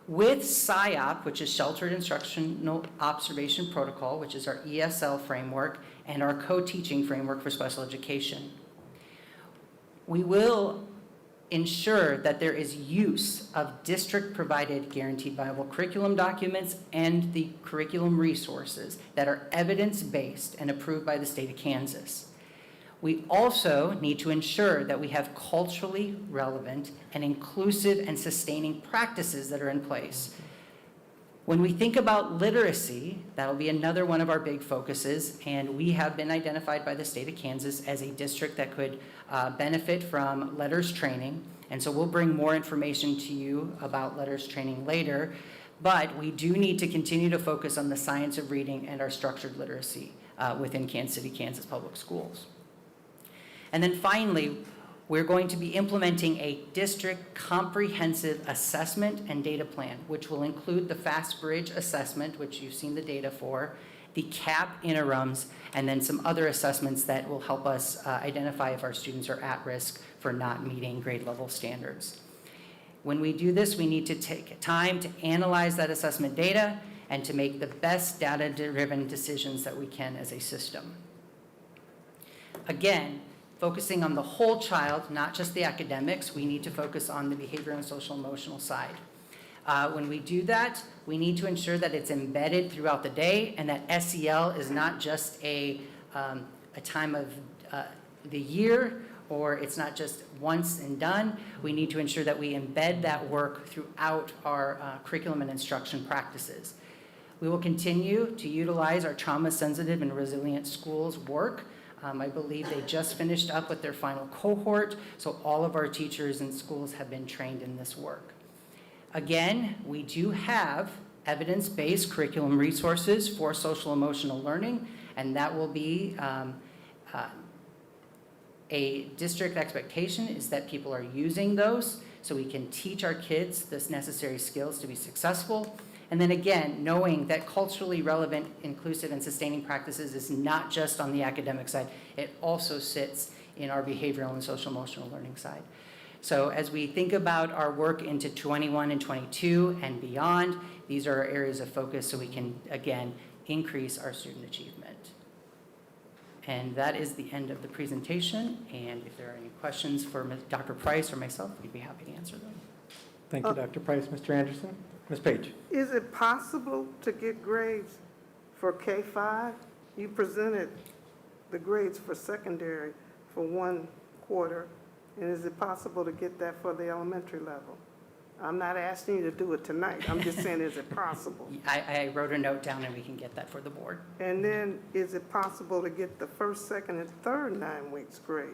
[SPEAKER 12] with SIOP, which is Sheltered Instructional Observation Protocol, which is our ESL framework, and our co-teaching framework for special education. We will ensure that there is use of district-provided guaranteed viable curriculum documents and the curriculum resources that are evidence-based and approved by the state of Kansas. We also need to ensure that we have culturally relevant and inclusive and sustaining practices that are in place. When we think about literacy, that'll be another one of our big focuses, and we have been identified by the state of Kansas as a district that could benefit from LETRS training, and so we'll bring more information to you about LETRS training later, but we do need to continue to focus on the science of reading and our structured literacy within Kansas City, Kansas Public Schools. And then finally, we're going to be implementing a district comprehensive assessment and data plan, which will include the Fast Bridge assessment, which you've seen the data for, the CAP interims, and then some other assessments that will help us identify if our students are at risk for not meeting grade level standards. When we do this, we need to take time to analyze that assessment data and to make the best data-driven decisions that we can as a system. Again, focusing on the whole child, not just the academics, we need to focus on the behavioral and social emotional side. When we do that, we need to ensure that it's embedded throughout the day and that SEL is not just a time of the year, or it's not just once and done. We need to ensure that we embed that work throughout our curriculum and instruction practices. We will continue to utilize our trauma-sensitive and resilient schools work. I believe they just finished up with their final cohort, so all of our teachers and schools have been trained in this work. Again, we do have evidence-based curriculum resources for social emotional learning, and that will be a district expectation is that people are using those so we can teach our kids the necessary skills to be successful. And then again, knowing that culturally relevant, inclusive, and sustaining practices is not just on the academic side, it also sits in our behavioral and social emotional learning side. So as we think about our work into 21 and 22 and beyond, these are our areas of focus so we can, again, increase our student achievement. And that is the end of the presentation. And if there are any questions for Dr. Price or myself, we'd be happy to answer them.
[SPEAKER 1] Thank you, Dr. Price. Mr. Anderson? Ms. Page?
[SPEAKER 5] Is it possible to get grades for K-5? You presented the grades for secondary for 1 quarter? And is it possible to get that for the elementary level? I'm not asking you to do it tonight. I'm just saying, is it possible?
[SPEAKER 12] I wrote a note down and we can get that for the board.
[SPEAKER 5] And then is it possible to get the first, second, and third 9 weeks grade?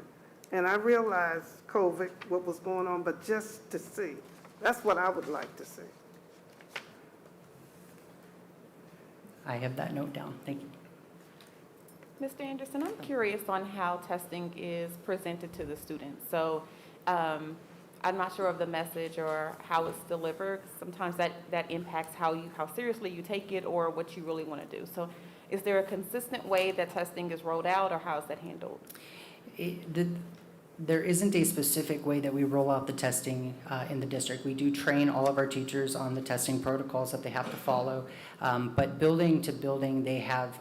[SPEAKER 5] And I realize COVID, what was going on, but just to see. That's what I would like to see.
[SPEAKER 12] I have that note down. Thank you.
[SPEAKER 13] Mr. Anderson, I'm curious on how testing is presented to the students. So I'm not sure of the message or how it's delivered. Sometimes that impacts how seriously you take it or what you really want to do. So is there a consistent way that testing is rolled out, or how is that handled?
[SPEAKER 12] There isn't a specific way that we roll out the testing in the district. We do train all of our teachers on the testing protocols that they have to follow. But building to building, they have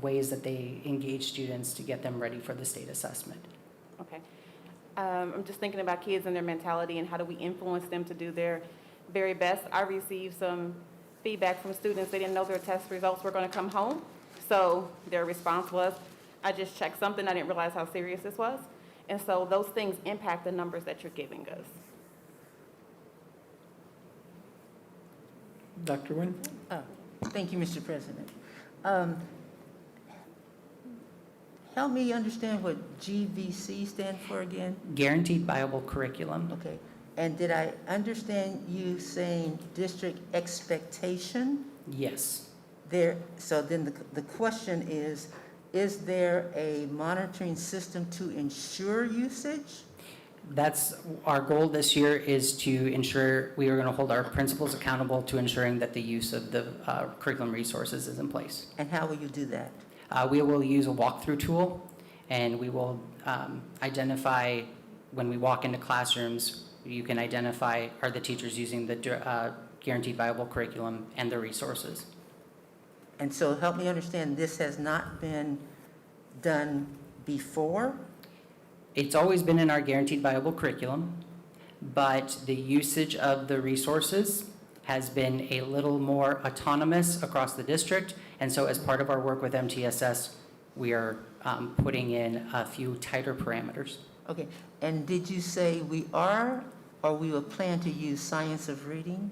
[SPEAKER 12] ways that they engage students to get them ready for the state assessment.
[SPEAKER 13] Okay. I'm just thinking about kids and their mentality and how do we influence them to do their very best. I received some feedback from students. They didn't know their test results were going to come home. So their response was, I just checked something. I didn't realize how serious this was. And so those things impact the numbers that you're giving us.
[SPEAKER 1] Dr. Nguyen?
[SPEAKER 8] Thank you, Mr. President. Help me understand what GVC stands for again?
[SPEAKER 12] Guaranteed Viable Curriculum.
[SPEAKER 8] Okay. And did I understand you saying district expectation?
[SPEAKER 12] Yes.
[SPEAKER 8] So then the question is there a monitoring system to ensure usage?
[SPEAKER 12] That's our goal this year, is to ensure we are going to hold our principals accountable to ensuring that the use of the curriculum resources is in place.
[SPEAKER 8] And how will you do that?
[SPEAKER 12] We will use a walkthrough tool, and we will identify when we walk into classrooms, you can identify, are the teachers using the guaranteed viable curriculum and the resources.
[SPEAKER 8] And so help me understand, this has not been done before?
[SPEAKER 12] It's always been in our guaranteed viable curriculum, but the usage of the resources has been a little more autonomous across the district. And so as part of our work with MTSS, we are putting in a few tighter parameters.
[SPEAKER 8] Okay, and did you say we are, or we will plan to use science of reading?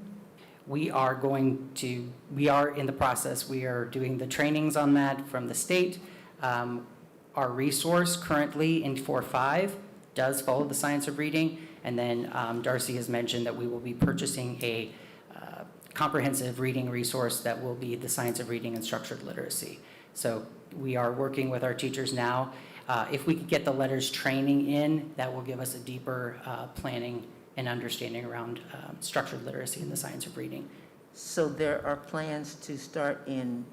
[SPEAKER 12] We are in the process. We are doing the trainings on that from the state. Our resource currently in 4.5 does follow the science of reading. And then Darcy has mentioned that we will be purchasing a comprehensive reading resource that will be the science of reading and structured literacy. So we are working with our teachers now. If we could get the letters training in, that will give us a deeper planning and understanding around structured literacy and the science of reading.
[SPEAKER 8] So there are plans to start in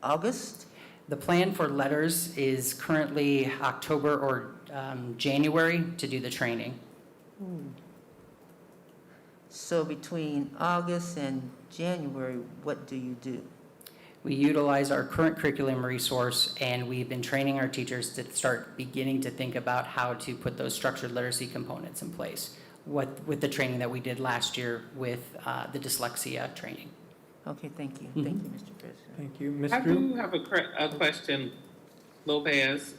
[SPEAKER 8] August?
[SPEAKER 12] The plan for letters is currently October or January to do the training.
[SPEAKER 8] So between August and January, what do you do?
[SPEAKER 12] We utilize our current curriculum resource, and we've been training our teachers to start beginning to think about how to put those structured literacy components in place with the training that we did last year with the dyslexia training.
[SPEAKER 8] Okay, thank you.
[SPEAKER 12] Mm-hmm.
[SPEAKER 8] Thank you, Mr. President.
[SPEAKER 1] Thank you. Ms.
[SPEAKER 3] I
[SPEAKER 1] Drew?
[SPEAKER 3] do have a question, Lopez.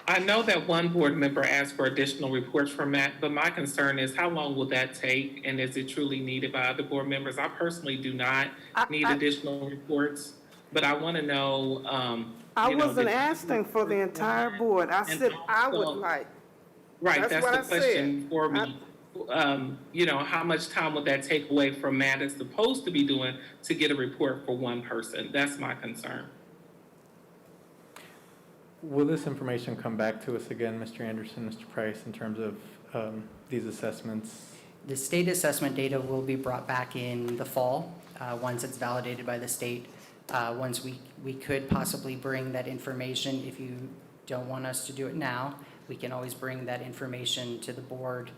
[SPEAKER 3] I know that one board member asked for additional reports from Matt, but my concern is how long will that take, and is it truly needed by other board members? I personally do not need additional reports, but I want to know.
[SPEAKER 5] I wasn't asking for the entire board. I said I would like.
[SPEAKER 3] Right, that's
[SPEAKER 5] what
[SPEAKER 3] the
[SPEAKER 5] I said.
[SPEAKER 3] question for me. How much time would that take away from Matt is supposed to be doing to get a report for one person? That's my concern.
[SPEAKER 1] Will this information come back to us again, Mr. Anderson, Mr. Price, in terms of these assessments?
[SPEAKER 12] The state assessment data will be brought back in the fall once it's validated by the state. Once we could possibly bring that information, if you don't want us to do it now, we can always bring that information to the board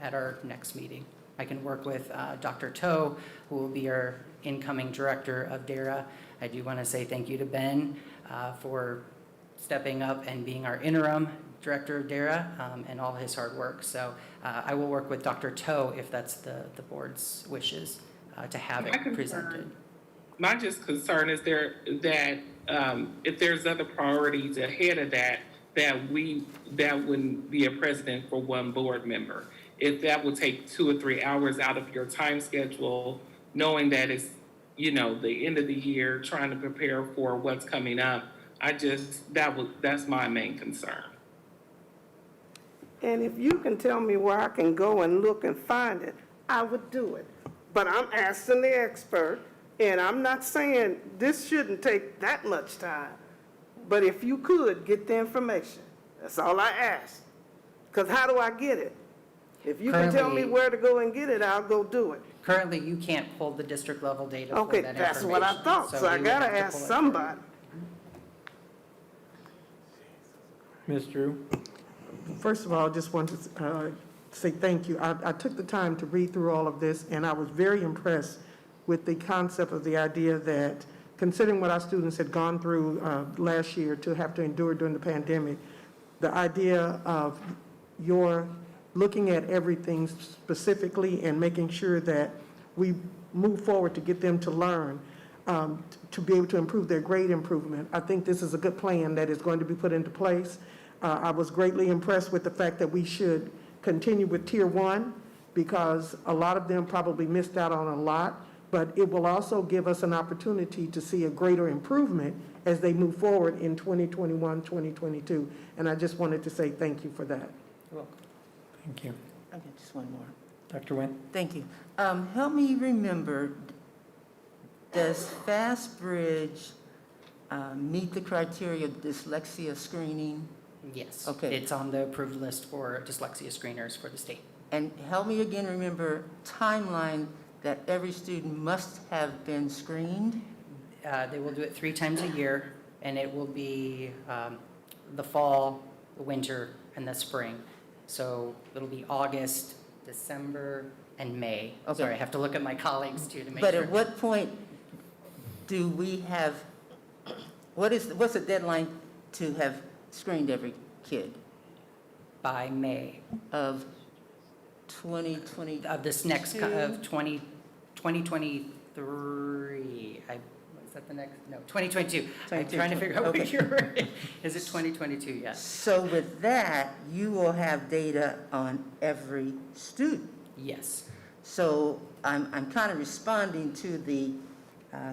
[SPEAKER 12] at our next meeting. I can work with Dr. Toe, who will be our incoming director of DARA. I do want to say thank you to Ben for stepping up and being our interim director of DARA and all his hard work. So I will work with Dr. Toe if that's the board's wishes to have it presented.
[SPEAKER 3] My just concern is that if there's other priorities ahead of that, that wouldn't be a precedent for one board member. If that would take 2 or 3 hours out of your time schedule, knowing that it's, the end of the year, trying to prepare for what's coming up, that's my main concern.
[SPEAKER 5] And if you can tell me where I can go and look and find it, I would do it. But I'm asking the expert, and I'm not saying this shouldn't take that much time. But if you could, get the information. That's all I ask. Because how do I get it? If you can tell me
[SPEAKER 12] Currently-
[SPEAKER 5] where to go and get it, I'll go do it.
[SPEAKER 12] Currently, you can't pull the district level data for
[SPEAKER 5] Okay,
[SPEAKER 12] that
[SPEAKER 5] that's what I
[SPEAKER 12] information,
[SPEAKER 5] thought, so I
[SPEAKER 12] we would
[SPEAKER 5] gotta
[SPEAKER 12] have to
[SPEAKER 5] ask
[SPEAKER 12] pull it.
[SPEAKER 5] somebody.
[SPEAKER 1] Ms. Drew?
[SPEAKER 4] First of all, I just want to say thank you. I took the time to read through all of this, and I was very impressed with the concept of the idea that, considering what our students had gone through last year to have to endure during the pandemic, the idea of your looking at everything specifically and making sure that we move forward to get them to learn, to be able to improve their grade improvement. I think this is a good plan that is going to be put into place. I was greatly impressed with the fact that we should continue with Tier 1 because a lot of them probably missed out on a lot, but it will also give us an opportunity to see a greater improvement as they move forward in 2021, 2022. And I just wanted to say thank you for that.
[SPEAKER 8] You're welcome.
[SPEAKER 1] Thank you.
[SPEAKER 8] Okay, just one more.
[SPEAKER 1] Dr. Nguyen?
[SPEAKER 8] Thank you. Help me remember, does FastBridge meet the criteria of dyslexia screening?
[SPEAKER 12] Yes.
[SPEAKER 8] Okay.
[SPEAKER 12] It's on the approved list for dyslexia screeners for the state.
[SPEAKER 8] And help me again remember timeline that every student must have been screened?
[SPEAKER 12] They will do it 3 times a year, and it will be the fall, the winter, and the spring. So it'll be August, December, and May.
[SPEAKER 8] Okay.
[SPEAKER 12] Sorry, I have to look at my colleagues too to make
[SPEAKER 8] But
[SPEAKER 12] sure.
[SPEAKER 8] at what point do we have, what's the deadline to have screened every kid
[SPEAKER 12] By May
[SPEAKER 8] of 2020?
[SPEAKER 12] of this next, of 2023. Is that the next? No, 2022. I'm trying to figure out
[SPEAKER 8] Okay.
[SPEAKER 12] which year. Is it 2022? Yes.
[SPEAKER 8] So with that, you will have data on every student.
[SPEAKER 12] Yes.
[SPEAKER 8] So I'm kind of responding to the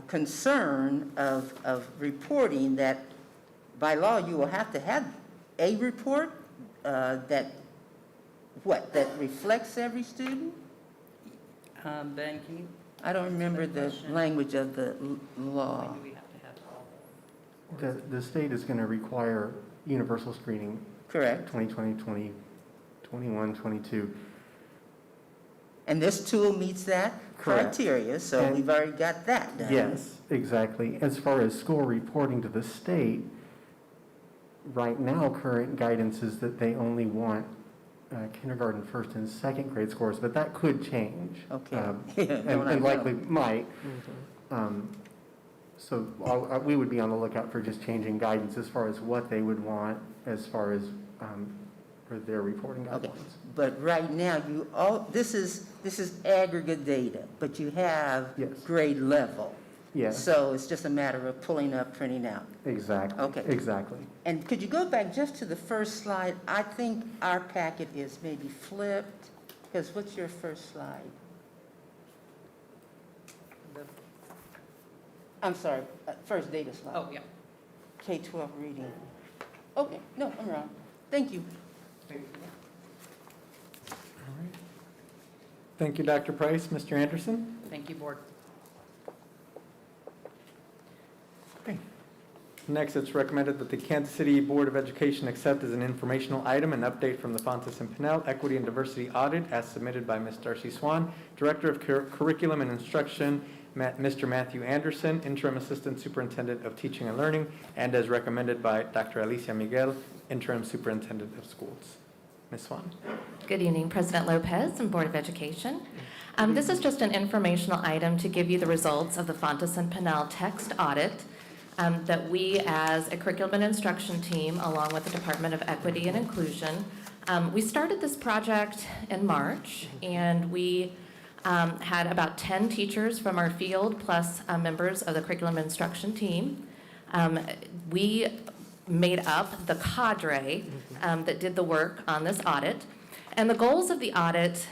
[SPEAKER 8] concern of reporting that by law, you will have to have a report that reflects every student?
[SPEAKER 12] Ben, can you?
[SPEAKER 8] I don't remember the language of the law.
[SPEAKER 12] When do we have to have all?
[SPEAKER 11] The state is going to require universal screening
[SPEAKER 8] Correct.
[SPEAKER 11] 2020, 2021, 22.
[SPEAKER 8] And this tool meets that
[SPEAKER 11] Correct.
[SPEAKER 8] criteria, so
[SPEAKER 11] And-
[SPEAKER 8] we've already got that done.
[SPEAKER 11] Yes, exactly. As far as school reporting to the state, right now, current guidance is that they only want kindergarten, first and second grade scores, but that could change.
[SPEAKER 8] Okay.
[SPEAKER 11] And likely might. So we would be on the lookout for just changing guidance as far as what they would want as far as for their reporting
[SPEAKER 8] Okay,
[SPEAKER 11] guidelines.
[SPEAKER 8] but right now, this is aggregate data, but you have
[SPEAKER 11] Yes.
[SPEAKER 8] grade level.
[SPEAKER 11] Yes,
[SPEAKER 8] So it's just a matter of pulling up, printing out.
[SPEAKER 11] exactly.
[SPEAKER 8] Okay.
[SPEAKER 11] Exactly.
[SPEAKER 8] And could you go back just to the first slide? I think our packet is maybe flipped, because what's your first slide? I'm sorry, first data slide.
[SPEAKER 12] Oh, yeah.
[SPEAKER 8] K-12 reading. Okay, no, I'm wrong. Thank you.
[SPEAKER 1] Thank you, Dr. Price. Mr. Anderson?
[SPEAKER 12] Thank you, board.
[SPEAKER 1] Next, it's recommended that the Kansas City Board of Education accept as an informational item an update from the Fontes and Pinnell Equity and Diversity Audit as submitted by Ms. Darcy Swan, Director of Curriculum and Instruction, Mr. Matthew Anderson, Interim Assistant Superintendent of Teaching and Learning, and as recommended by Dr. Alicia Miguel, Interim Superintendent of Schools. Ms. Swan.
[SPEAKER 10] Good evening, President Lopez and Board of Education. This is just an informational item to give you the results of the Fontes and Pinnell text audit that we, as a curriculum and instruction team, along with the Department of Equity and Inclusion, we started this project in March, and we had about 10 teachers from our field plus members of the curriculum and instruction team
[SPEAKER 14] We made up the cadre that did the work on this audit. And the goals of the audit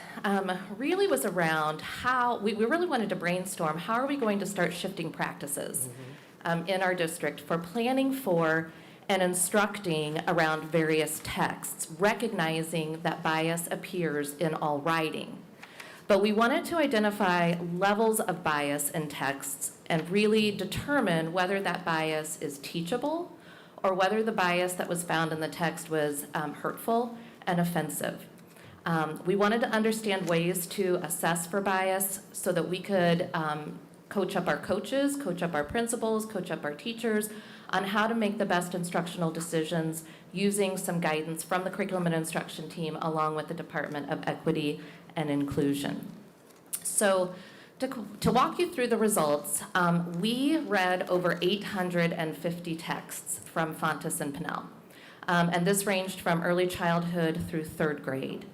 [SPEAKER 14] really was around how, we really wanted to brainstorm, how are we going to start shifting practices in our district for planning for and instructing around various texts, recognizing that bias appears in all writing. But we wanted to identify levels of bias in texts and really determine whether that bias is teachable or whether the bias that was found in the text was hurtful and offensive. We wanted to understand ways to assess for bias so that we could coach up our coaches, coach up our principals, coach up our teachers on how to make the best instructional decisions using some guidance from the curriculum and instruction team along with the Department of Equity and Inclusion. So to walk you through the results, we read over 850 texts from Fontes and Pinnell. And this ranged from early childhood through third grade.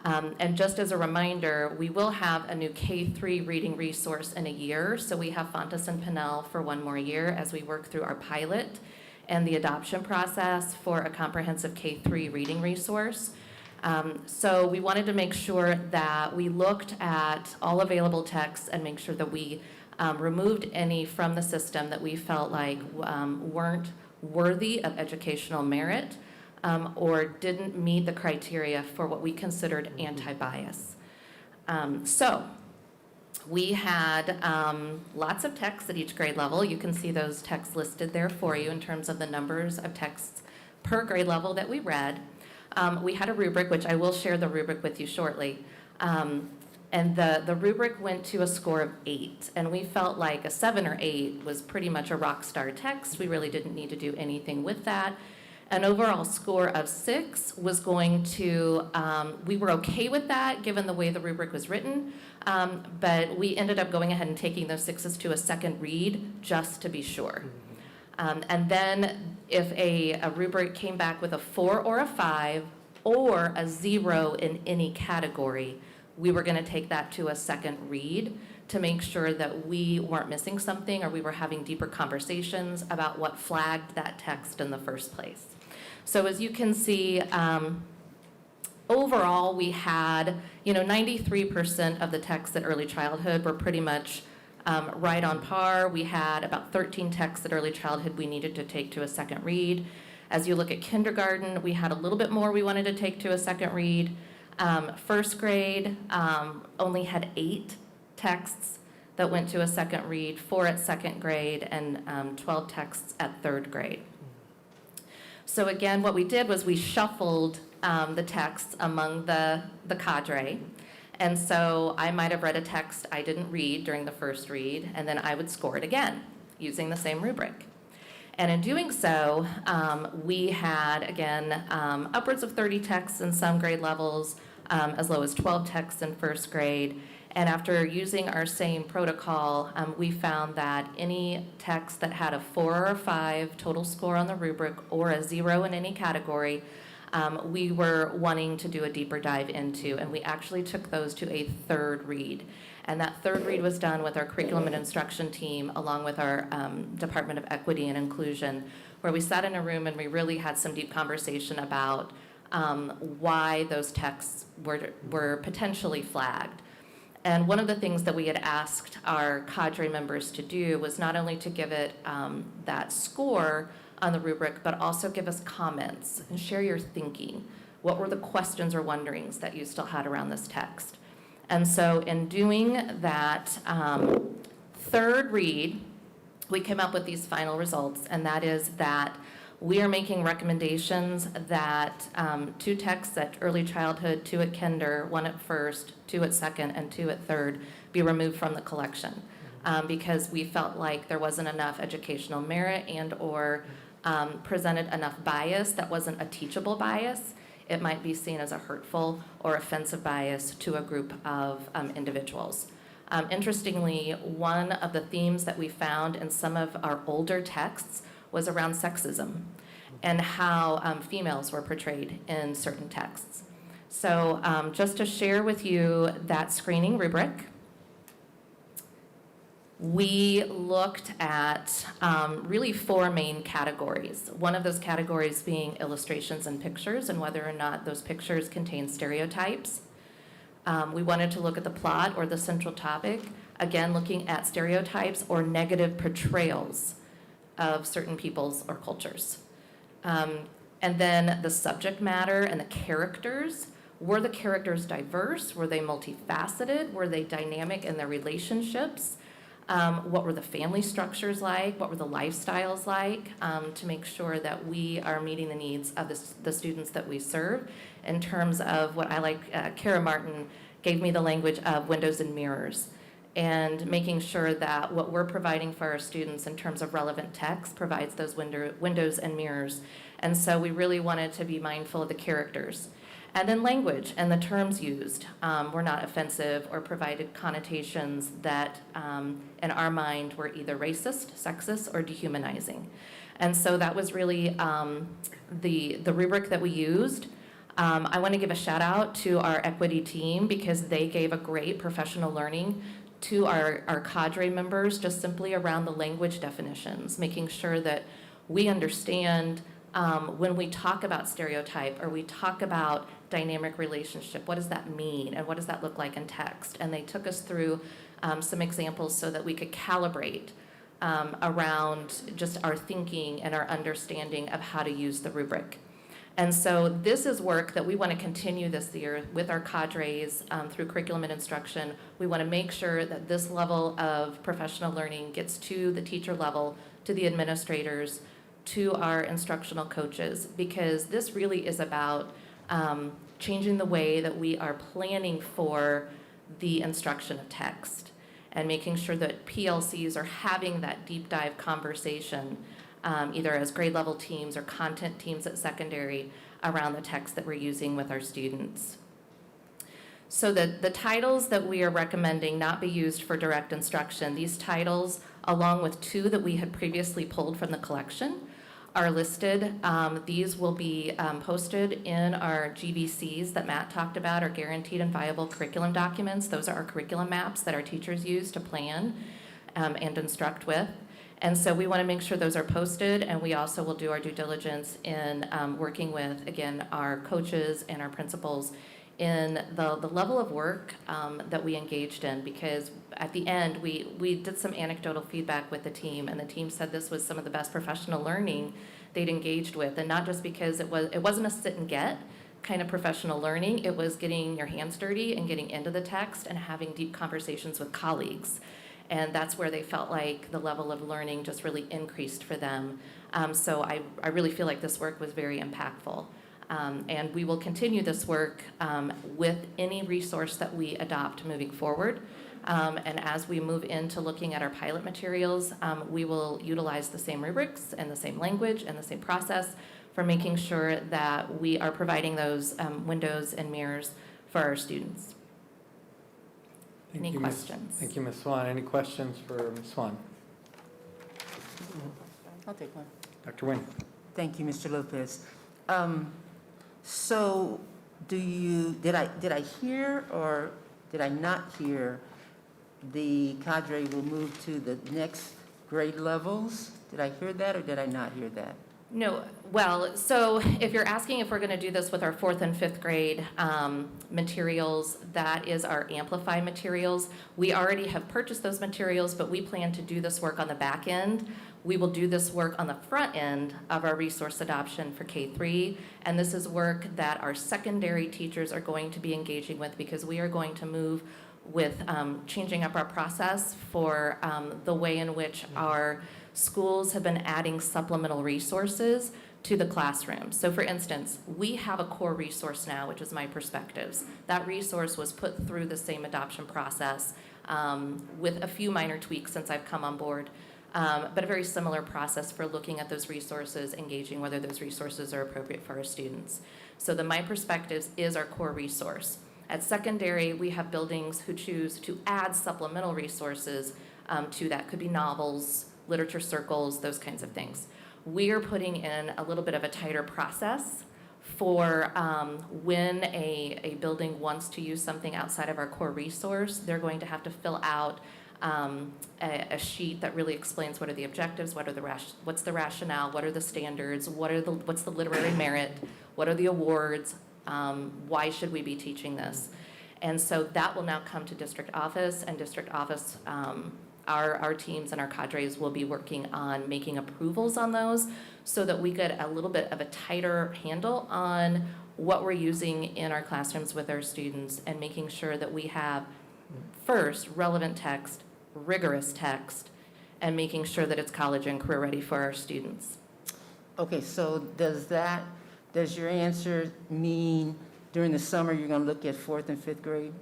[SPEAKER 14] And just as a reminder, we will have a new K-3 reading resource in a year. So we have Fontes and Pinnell for one more year as we work through our pilot and the adoption process for a comprehensive K-3 reading resource. So we wanted to make sure that we looked at all available texts and make sure that we removed any from the system that we felt like weren't worthy of educational merit or didn't meet the criteria for what we considered anti-bias. So we had lots of texts at each grade level. You can see those texts listed there for you in terms of the numbers of texts per grade level that we read. We had a rubric, which I will share the rubric with you shortly. And the rubric went to a score of 8. And we felt like a 7 or 8 was pretty much a rock star text. We really didn't need to do anything with that. An overall score of 6 was going to, we were okay with that given the way the rubric was written, but we ended up going ahead and taking those 6s to a second read just to be sure. And then if a rubric came back with a 4 or a 5 or a 0 in any category, we were going to take that to a second read to make sure that we weren't missing something or we were having deeper conversations about what flagged that text in the first place. So as you can see, overall we had, 93% of the texts at early childhood were pretty much right on par. We had about 13 texts at early childhood we needed to take to a second read. As you look at kindergarten, we had a little bit more we wanted to take to a second read. First grade only had 8 texts that went to a second read, 4 at second grade, and 12 texts at third grade. So again, what we did was we shuffled the texts among the cadre. And so I might have read a text I didn't read during the first read, and then I would score it again using the same rubric. And in doing so, we had, again, upwards of 30 texts in some grade levels, as low as 12 texts in first grade. And after using our same protocol, we found that any text that had a 4 or a 5 total score on the rubric or a 0 in any category, we were wanting to do a deeper dive into, and we actually took those to a third read. And that third read was done with our curriculum and instruction team along with our Department of Equity and Inclusion, where we sat in a room and we really had some deep conversation about why those texts were potentially flagged. And one of the things that we had asked our cadre members to do was not only to give it that score on the rubric, but also give us comments and share your thinking. What were the questions or wonderings that you still had around this text? And so in doing that third read, we came up with these final results, and that is that we are making recommendations that 2 texts at early childhood, 2 at kinder, 1 at first, 2 at second, and 2 at third be removed from the collection because we felt like there wasn't enough educational merit and or presented enough bias that wasn't a teachable bias. It might be seen as a hurtful or offensive bias to a group of individuals. Interestingly, one of the themes that we found in some of our older texts was around sexism and how females were portrayed in certain texts. So just to share with you that screening rubric. we looked at really four main categories. One of those categories being illustrations and pictures and whether or not those pictures contain stereotypes. We wanted to look at the plot or the central topic, again, looking at stereotypes or negative portrayals of certain peoples or cultures. And then the subject matter and the characters. Were the characters diverse? Were they multifaceted? Were they dynamic in their relationships? What were the family structures like? What were the lifestyles like? To make sure that we are meeting the needs of the students that we serve in terms of what I like, Kara Martin gave me the language of windows and mirrors, and making sure that what we're providing for our students in terms of relevant text provides those windows and mirrors. And so we really wanted to be mindful of the characters. And then language and the terms used were not offensive or provided connotations that, in our mind, were either racist, sexist, or dehumanizing. And so that was really the rubric that we used. I want to give a shout out to our equity team because they gave a great professional learning to our cadre members just simply around the language definitions, making sure that we understand when we talk about stereotype or we talk about dynamic relationship, what does that mean and what does that look like in text? And they took us through some examples so that we could calibrate around just our thinking and our understanding of how to use the rubric. And so this is work that we want to continue this year with our cadres through curriculum and instruction. We want to make sure that this level of professional learning gets to the teacher level, to the administrators, to our instructional coaches, because this really is about changing the way that we are planning for the instruction of text and making sure that PLCs are having that deep dive conversation either as grade level teams or content teams at secondary around the text that we're using with our students. So the titles that we are recommending not be used for direct instruction, these titles, along with two that we had previously pulled from the collection, are listed. These will be posted in our GVCs that Matt talked about, our guaranteed and viable curriculum documents. Those are our curriculum maps that our teachers use to plan and instruct with. And so we want to make sure those are posted, and we also will do our due diligence in working with, again, our coaches and our principals in the level of work that we engaged in, because at the end, we did some anecdotal feedback with the team, and the team said this was some of the best professional learning they'd engaged with, and not just because it wasn't a sit and get kind of professional learning, it was getting your hands dirty and getting into the text and having deep conversations with colleagues. And that's where they felt like the level of learning just really increased for them. So I really feel like this work was very impactful. And we will continue this work with any resource that we adopt moving forward. And as we move into looking at our pilot materials, we will utilize the same rubrics and the same language and the same process for making sure that we are providing those windows and mirrors for our students. Any questions?
[SPEAKER 1] Thank you, Ms. Swan. Any questions for Ms. Swan?
[SPEAKER 8] I'll take one.
[SPEAKER 1] Dr. Nguyen?
[SPEAKER 8] Thank you, Mr. Lopez. So did I hear or did I not hear the cadre will move to the next grade levels? Did I hear that or did I not hear that?
[SPEAKER 14] No, well, so if you're asking if we're going to do this with our 4th and 5th grade materials, that is our Amplify materials. We already have purchased those materials, but we plan to do this work on the back end. We will do this work on the front end of our resource adoption for K-3, and this is work that our secondary teachers are going to be engaging with because we are going to move with changing up our process for the way in which our schools have been adding supplemental resources to the classroom. So for instance, we have a core resource now, which is My Perspectives. That resource was put through the same adoption process with a few minor tweaks since I've come on board, but a very similar process for looking at those resources, engaging whether those resources are appropriate for our students. So the My Perspectives is our core resource. At secondary, we have buildings who choose to add supplemental resources to that. Could be novels, literature circles, those kinds of things. We are putting in a little bit of a tighter process for when a building wants to use something outside of our core resource, they're going to have to fill out a sheet that really explains what are the objectives, what's the rationale, what are the standards, what's the literary merit, what are the awards, why should we be teaching this? And so that will now come to district office, and district office, our teams and our cadres will be working on making approvals on those so that we get a little bit of a tighter handle on what we're using in our classrooms with our students and making sure that we have, first, relevant text, rigorous text, and making sure that it's college and career ready for our students.
[SPEAKER 8] Okay, so does your answer mean during the summer you're going to look at 4th and 5th grade?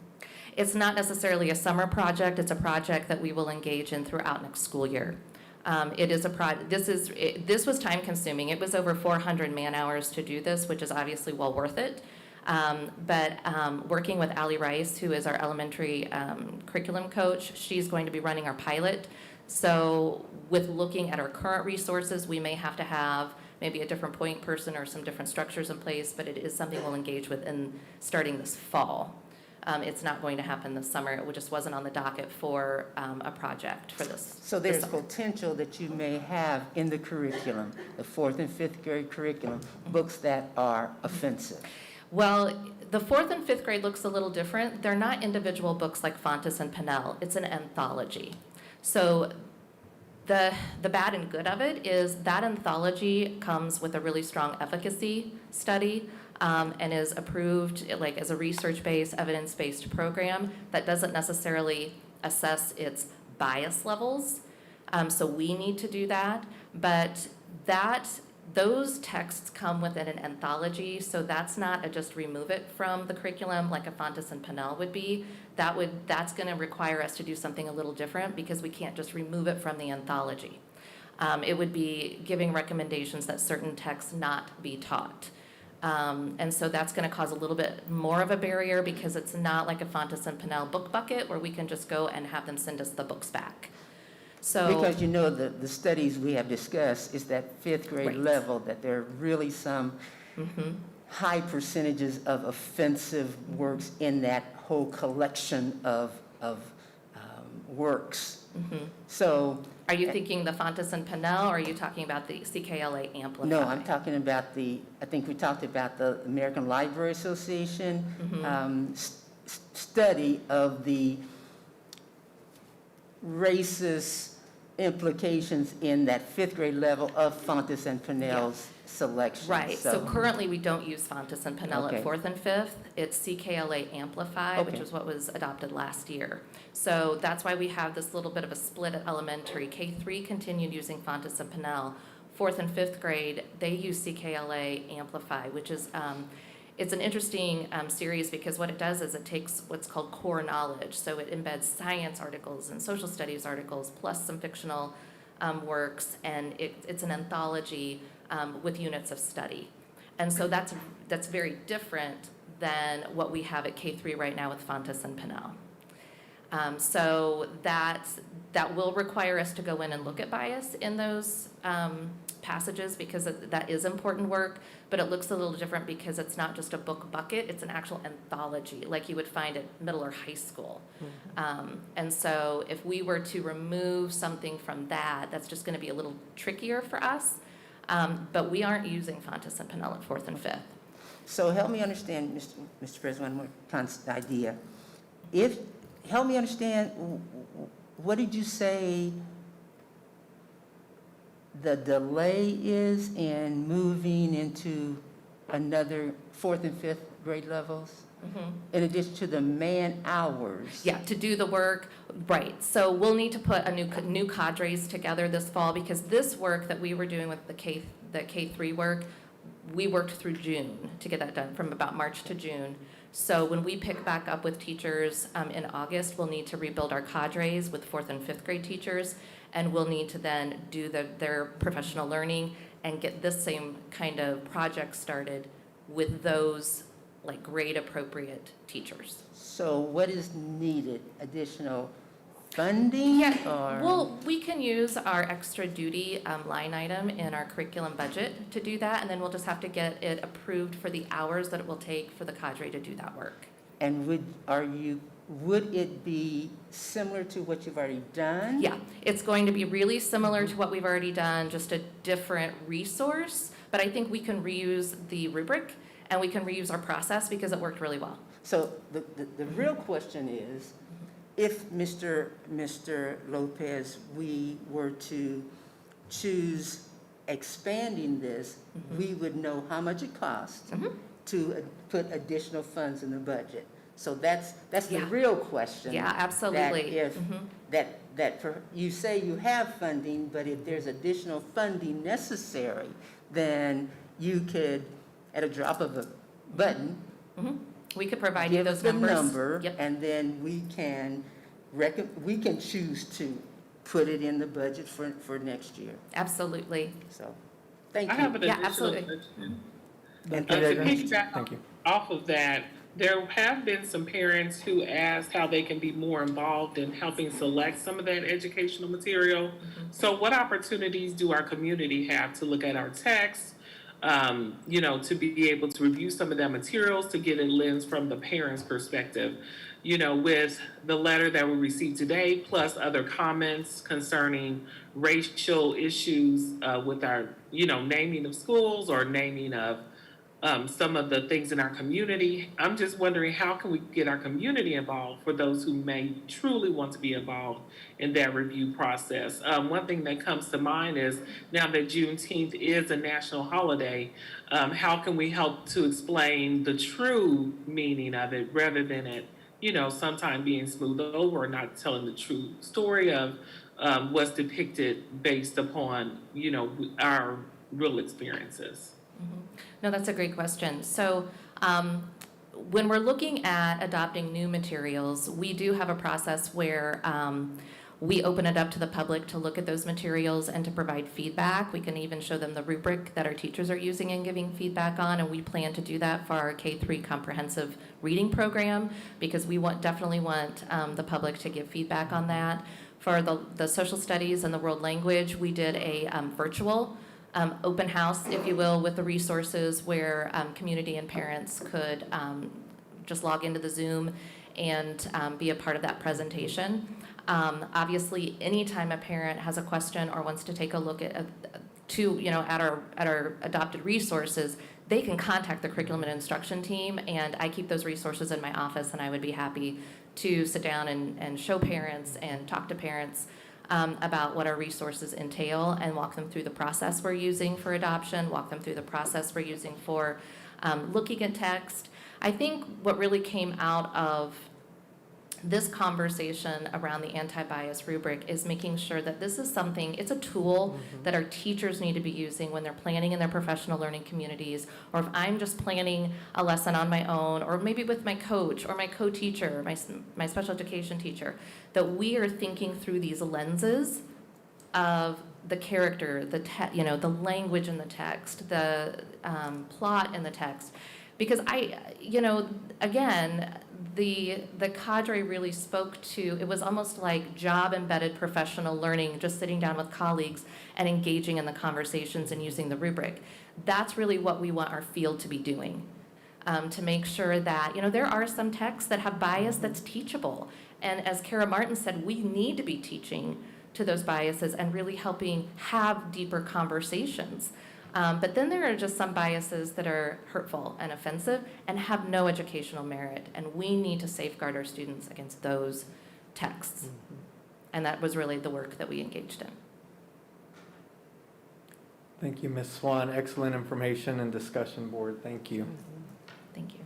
[SPEAKER 14] It's not necessarily a summer project, it's a project that we will engage in throughout next school year. It is this was time consuming. It was over 400 man hours to do this, which is obviously well worth it. But working with Allie Rice, who is our elementary curriculum coach, she's going to be running our pilot. So with looking at our current resources, we may have to have maybe a different point person or some different structures in place, but it is something we'll engage with in starting this fall. It's not going to happen this summer. It just wasn't on the docket for a project for this.
[SPEAKER 8] So there's potential that you may have in the curriculum, the 4th and 5th grade curriculum, books that are offensive.
[SPEAKER 14] Well, the 4th and 5th grade looks a little different. They're not individual books like Fontes and Pinnell. It's an anthology. So the bad and good of it is that anthology comes with a really strong efficacy study and is approved like as a research-based, evidence-based program that doesn't necessarily assess its bias levels. So we need to do that, but those texts come within an anthology, so that's not a just remove it from the curriculum like a Fontes and Pinnell would be. That's going to require us to do something a little different because we can't just remove it from the anthology. It would be giving recommendations that certain texts not be taught. And so that's going to cause a little bit more of a barrier because it's not like a Fontes and Pinnell book bucket where we can just go and have them send us the books back. So,
[SPEAKER 8] because you know the studies we have discussed is that 5th grade
[SPEAKER 14] Right.
[SPEAKER 8] level, that there are really some high percentages of offensive works in that whole collection of works. So
[SPEAKER 14] are you thinking the Fontes and Pinnell, or are you talking about the CKLA Amplify?
[SPEAKER 8] no, I'm talking about I think we talked about the American Library Association study of the racist implications in that 5th grade level of Fontes and Pinnell's selection.
[SPEAKER 14] Right, so currently we don't use Fontes and Pinnell
[SPEAKER 8] Okay.
[SPEAKER 14] at 4th and 5th. It's CKLA Amplify, which
[SPEAKER 8] Okay.
[SPEAKER 14] is what was adopted last year. So that's why we have this little bit of a split at elementary. K3 continued using Fontes and Pinnell. 4th and 5th grade, they use CKLA Amplify, which is, it's an interesting series because what it does is it takes what's called core knowledge. So it embeds science articles and social studies articles plus some fictional works, and it's an anthology with units of study. And so that's very different than what we have at K3 right now with Fontes and Pinnell. So that will require us to go in and look at bias in those passages because that is important work, but it looks a little different because it's not just a book bucket, it's an actual anthology like you would find at middle or high school. And so if we were to remove something from that's just going to be a little trickier for us, but we aren't using Fontes and Pinnell at 4th and 5th.
[SPEAKER 8] So help me understand, Mr. President, one more idea. Help me understand, what did you say the delay is in moving into another 4th and 5th grade levels? In addition to the man hours?
[SPEAKER 14] Yeah, to do the work, right. So we'll need to put new cadres together this fall because this work that we were doing with the K3 work, we worked through June to get that done, from about March to June. So when we pick back up with teachers in August, we'll need to rebuild our cadres with 4th and 5th grade teachers, and we'll need to then do their professional learning and get this same kind of project started with those like grade appropriate teachers.
[SPEAKER 8] So what is needed? Additional funding?
[SPEAKER 14] Yeah,
[SPEAKER 8] or?
[SPEAKER 14] well, we can use our extra duty line item in our curriculum budget to do that, and then we'll just have to get it approved for the hours that it will take for the cadre to do that work.
[SPEAKER 8] And are you would it be similar to what you've already done?
[SPEAKER 14] Yeah, it's going to be really similar to what we've already done, just a different resource. But I think we can reuse the rubric and we can reuse our process because it worked really well.
[SPEAKER 8] So the real question is, if Mr. Lopez, we were to choose expanding this, we would know how much it costs to put additional funds in the budget. So that's the
[SPEAKER 14] Yeah.
[SPEAKER 8] real question.
[SPEAKER 14] Yeah, absolutely.
[SPEAKER 8] You say you have funding, but if there's additional funding necessary, then you could, at a drop of a button,
[SPEAKER 14] We could provide you
[SPEAKER 8] give
[SPEAKER 14] those
[SPEAKER 8] us the
[SPEAKER 14] numbers.
[SPEAKER 8] number,
[SPEAKER 14] Yep.
[SPEAKER 8] and then we can choose to put it in the budget for next year.
[SPEAKER 14] Absolutely.
[SPEAKER 8] So, thank
[SPEAKER 3] I have
[SPEAKER 8] you.
[SPEAKER 3] an
[SPEAKER 14] Yeah,
[SPEAKER 3] additional
[SPEAKER 14] absolutely.
[SPEAKER 3] question.
[SPEAKER 1] Dr.
[SPEAKER 3] To
[SPEAKER 1] Abrams?
[SPEAKER 3] piggyback
[SPEAKER 1] Thank you.
[SPEAKER 3] off of that, there have been some parents who asked how they can be more involved in helping select some of that educational material. So what opportunities do our community have to look at our text, to be able to review some of that materials, to get a lens from the parent's perspective? With the letter that we received today, plus other comments concerning racial issues with our, naming of schools or naming of some of the things in our community. I'm just wondering, how can we get our community involved for those who may truly want to be involved in that review process? One thing that comes to mind is, now that Juneteenth is a national holiday, how can we help to explain the true meaning of it rather than it, sometime being smoothed over or not telling the true story of what's depicted based upon, our real experiences?
[SPEAKER 14] No, that's a great question. So when we're looking at adopting new materials, we do have a process where we open it up to the public to look at those materials and to provide feedback. We can even show them the rubric that our teachers are using and giving feedback on, and we plan to do that for our K-3 comprehensive reading program because we definitely want the public to give feedback on that. For the social studies and the world language, we did a virtual open house, if you will, with the resources where community and parents could just log into the Zoom and be a part of that presentation. Obviously, anytime a parent has a question or wants to take a look at our adopted resources, they can contact the curriculum and instruction team, and I keep those resources in my office, and I would be happy to sit down and show parents and talk to parents about what our resources entail and walk them through the process we're using for adoption, walk them through the process we're using for looking at text. I think what really came out of this conversation around the anti-bias rubric is making sure that this is something, it's a tool that our teachers need to be using when they're planning in their professional learning communities, or if I'm just planning a lesson on my own, or maybe with my coach or my co-teacher, my special education teacher, that we are thinking through these lenses of the character, the language in the text, the plot in the text. Because again, the cadre really spoke to, it was almost like job-embedded professional learning, just sitting down with colleagues and engaging in the conversations and using the rubric. That's really what we want our field to be doing, to make sure that, there are some texts that have bias that's teachable. And as Kara Martin said, we need to be teaching to those biases and really helping have deeper conversations. But then there are just some biases that are hurtful and offensive and have no educational merit, and we need to safeguard our students against those texts. And that was really the work that we engaged in.
[SPEAKER 1] Thank you, Ms. Swan. Excellent information and discussion board. Thank you.
[SPEAKER 14] Thank you.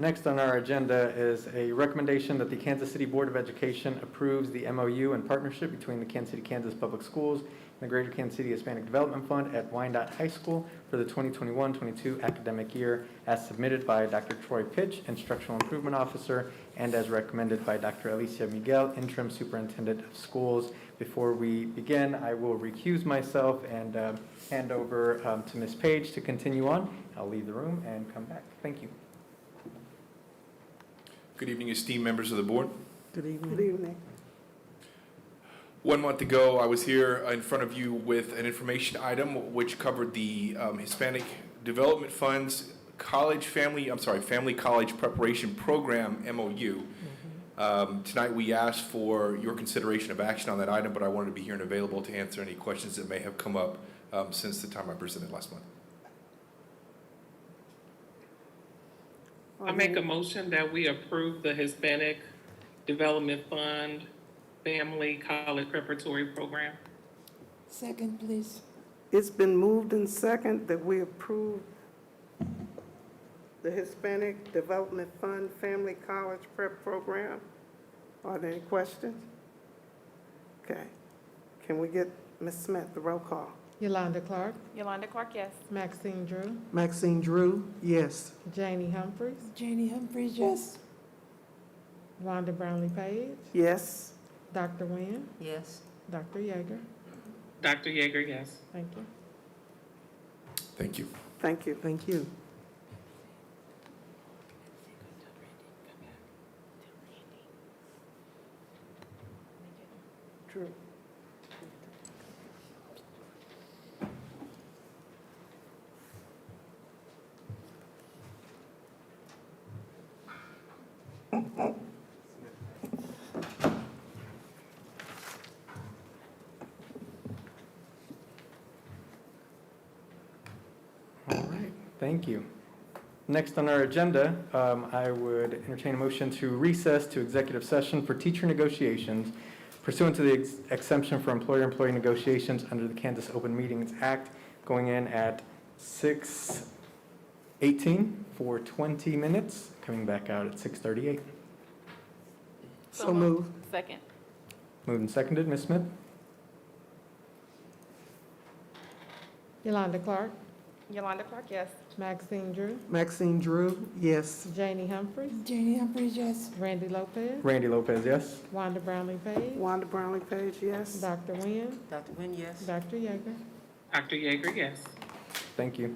[SPEAKER 1] Next on our agenda is a recommendation that the Kansas City Board of Education approves the MOU and partnership between the Kansas City, Kansas Public Schools and the Greater Kansas City Hispanic Development Fund at Wyandotte High School for the 2021-22 academic year, as submitted by Dr. Troy Pitch, Instructional Improvement Officer, and as recommended by Dr. Alicia Miguel, Interim Superintendent of Schools. Before we begin, I will recuse myself and hand over to Ms. Page to continue on. I'll leave the room and come back. Thank you.
[SPEAKER 15] Good evening, esteemed members of the board.
[SPEAKER 4] Good evening.
[SPEAKER 5] Good evening.
[SPEAKER 15] 1 month ago, I was here in front of you with an information item which covered the Hispanic Development Fund's Family College Preparation Program, MOU. Tonight, we asked for your consideration of action on that item, but I wanted to be here and available to answer any questions that may have come up since the time I presented last month.
[SPEAKER 3] I make a motion that we approve the Hispanic Development Fund Family College Preparatory Program.
[SPEAKER 5] Second, please. It's been moved and second that we approve the Hispanic Development Fund Family College Prep Program. Are there any questions? Okay. Can we get Ms. Smith, the roll call?
[SPEAKER 2] Yolanda Clark,
[SPEAKER 13] Yolanda Clark, yes.
[SPEAKER 2] Maxine Drew,
[SPEAKER 4] Maxine Drew, yes.
[SPEAKER 2] Janie Humphries,
[SPEAKER 5] Janie Humphries, yes.
[SPEAKER 2] Wanda Brownlee Page,
[SPEAKER 5] Yes.
[SPEAKER 2] Dr. Nguyen,
[SPEAKER 8] Yes.
[SPEAKER 2] Dr. Yeager.
[SPEAKER 3] Dr. Yeager, yes.
[SPEAKER 2] Thank you.
[SPEAKER 15] Thank you.
[SPEAKER 5] Thank you.
[SPEAKER 4] Thank you.
[SPEAKER 5] Drew.
[SPEAKER 1] All right, thank you. Next on our agenda, I would entertain a motion to recess to executive session for teacher negotiations pursuant to the exemption for employer-employee negotiations under the Kansas Open Meetings Act, going in at 6:18 for 20 minutes, coming back out at 6:38.
[SPEAKER 4] So moved.
[SPEAKER 13] Second.
[SPEAKER 1] Moved and seconded, Ms. Smith?
[SPEAKER 2] Yolanda Clark,
[SPEAKER 13] Yolanda Clark, yes.
[SPEAKER 2] Maxine Drew,
[SPEAKER 4] Maxine Drew, yes.
[SPEAKER 2] Janie Humphries,
[SPEAKER 5] Janie Humphries, yes.
[SPEAKER 2] Randy Lopez,
[SPEAKER 1] Randy Lopez, yes?
[SPEAKER 2] Wanda Brownlee Page,
[SPEAKER 5] Wanda Brownlee Page, yes.
[SPEAKER 2] Dr. Nguyen,
[SPEAKER 8] Dr. Nguyen, yes.
[SPEAKER 2] Dr. Yeager.
[SPEAKER 3] Dr. Yeager, yes.
[SPEAKER 1] Thank you.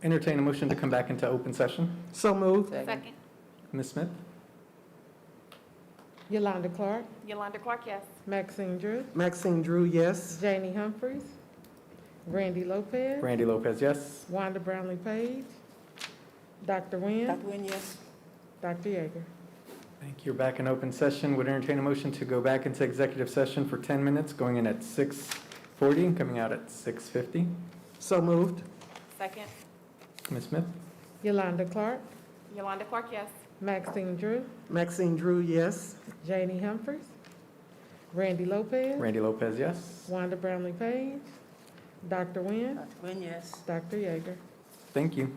[SPEAKER 1] Entertain a motion to come back into open session.
[SPEAKER 4] So moved.
[SPEAKER 13] Second.
[SPEAKER 1] Ms. Smith?
[SPEAKER 2] Yolanda Clark,
[SPEAKER 13] Yolanda Clark, yes.
[SPEAKER 2] Maxine Drew,
[SPEAKER 4] Maxine Drew, yes.
[SPEAKER 2] Janie Humphries, Randy Lopez,
[SPEAKER 1] Randy Lopez, yes.
[SPEAKER 2] Wanda Brownlee Page, Dr. Nguyen,
[SPEAKER 8] Dr. Nguyen, yes.
[SPEAKER 2] Dr. Yeager.
[SPEAKER 1] Thank you. You're back in open session. Would entertain a motion to go back into executive session for 10 minutes, going in at 6:40 and coming out at 6:50.
[SPEAKER 4] So moved.
[SPEAKER 13] Second.
[SPEAKER 1] Ms. Smith?
[SPEAKER 2] Yolanda Clark,
[SPEAKER 13] Yolanda Clark, yes.
[SPEAKER 2] Maxine Drew,
[SPEAKER 4] Maxine Drew, yes.
[SPEAKER 2] Janie Humphries, Randy Lopez,
[SPEAKER 1] Randy Lopez, yes.
[SPEAKER 2] Wanda Brownlee Page, Dr. Nguyen,
[SPEAKER 8] Dr. Nguyen, yes.
[SPEAKER 2] Dr. Yeager.
[SPEAKER 1] Thank you.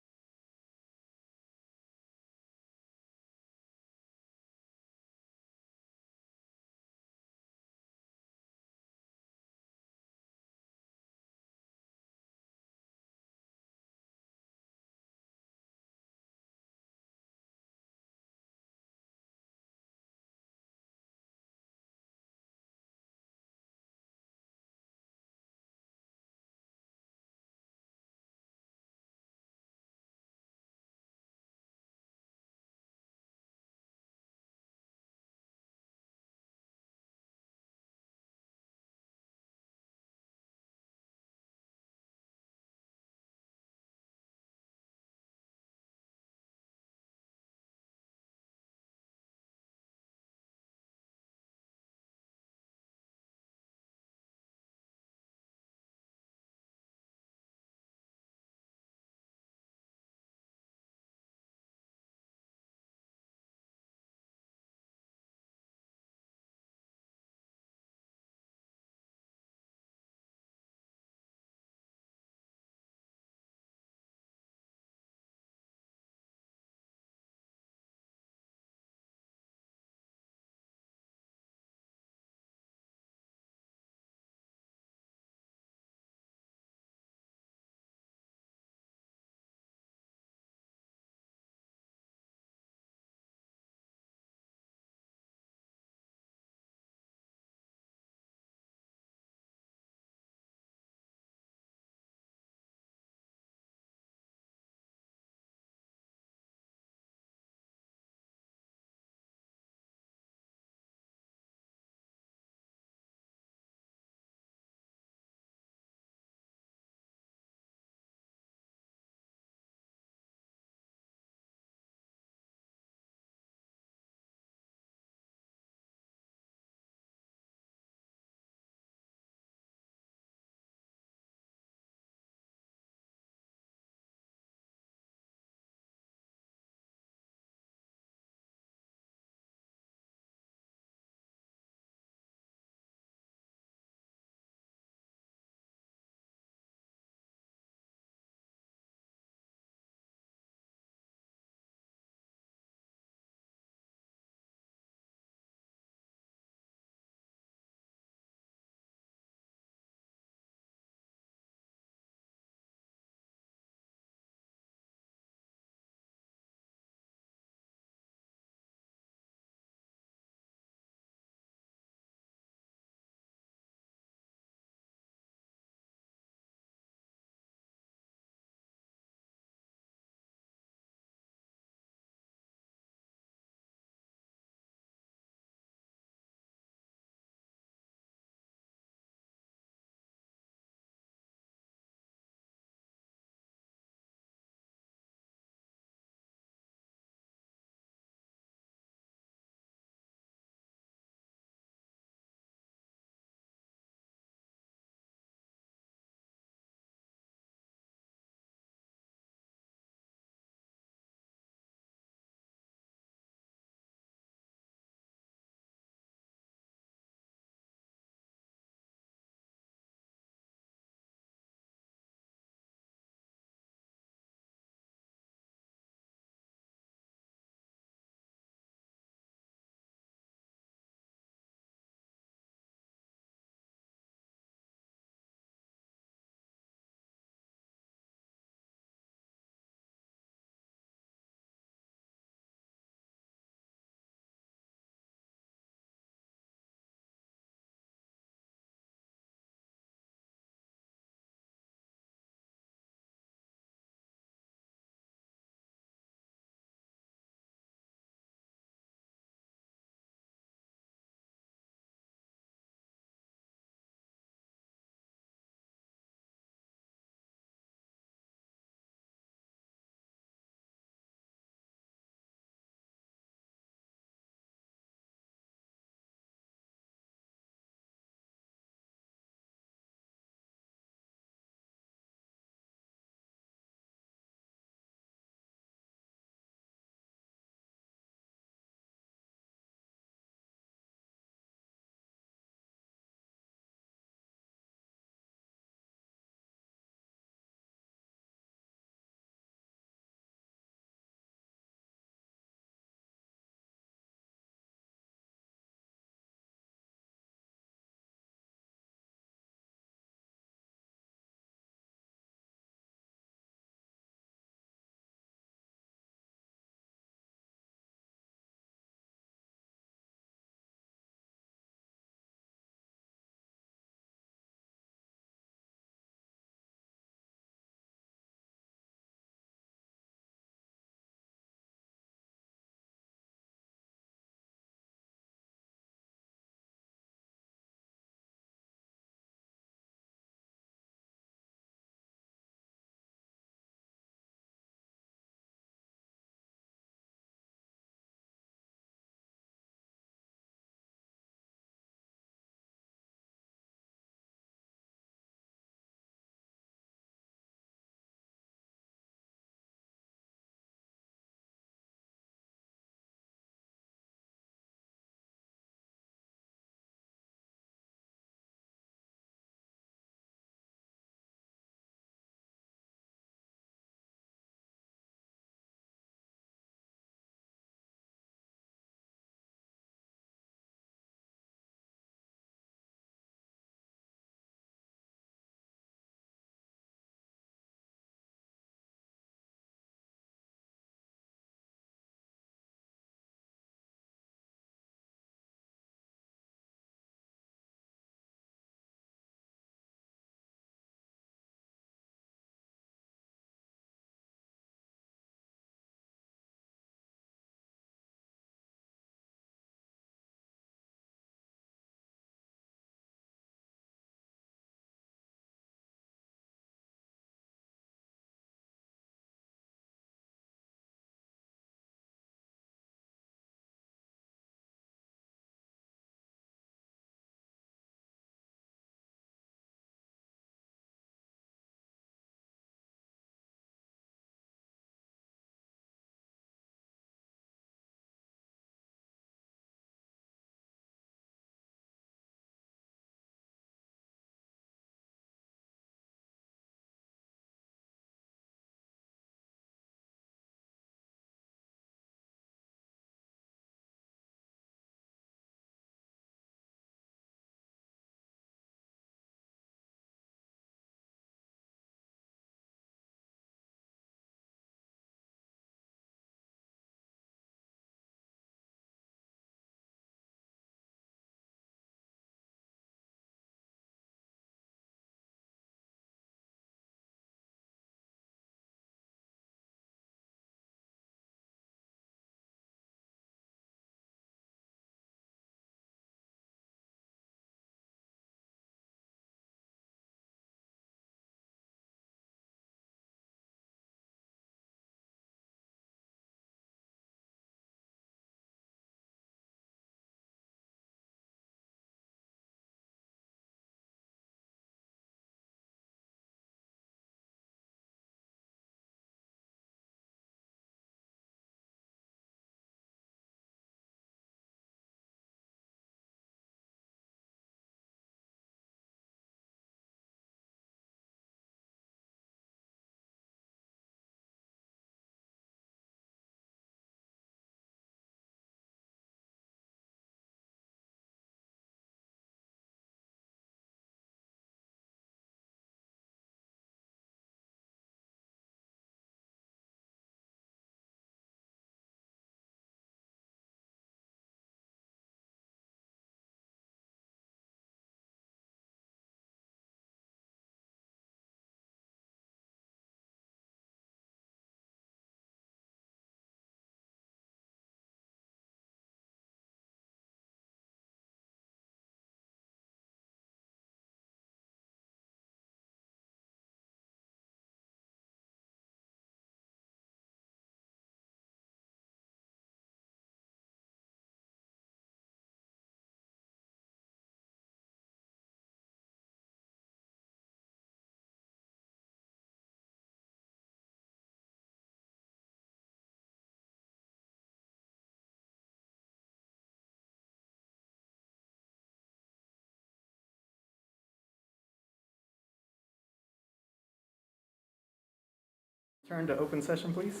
[SPEAKER 1] Turn to open session, please.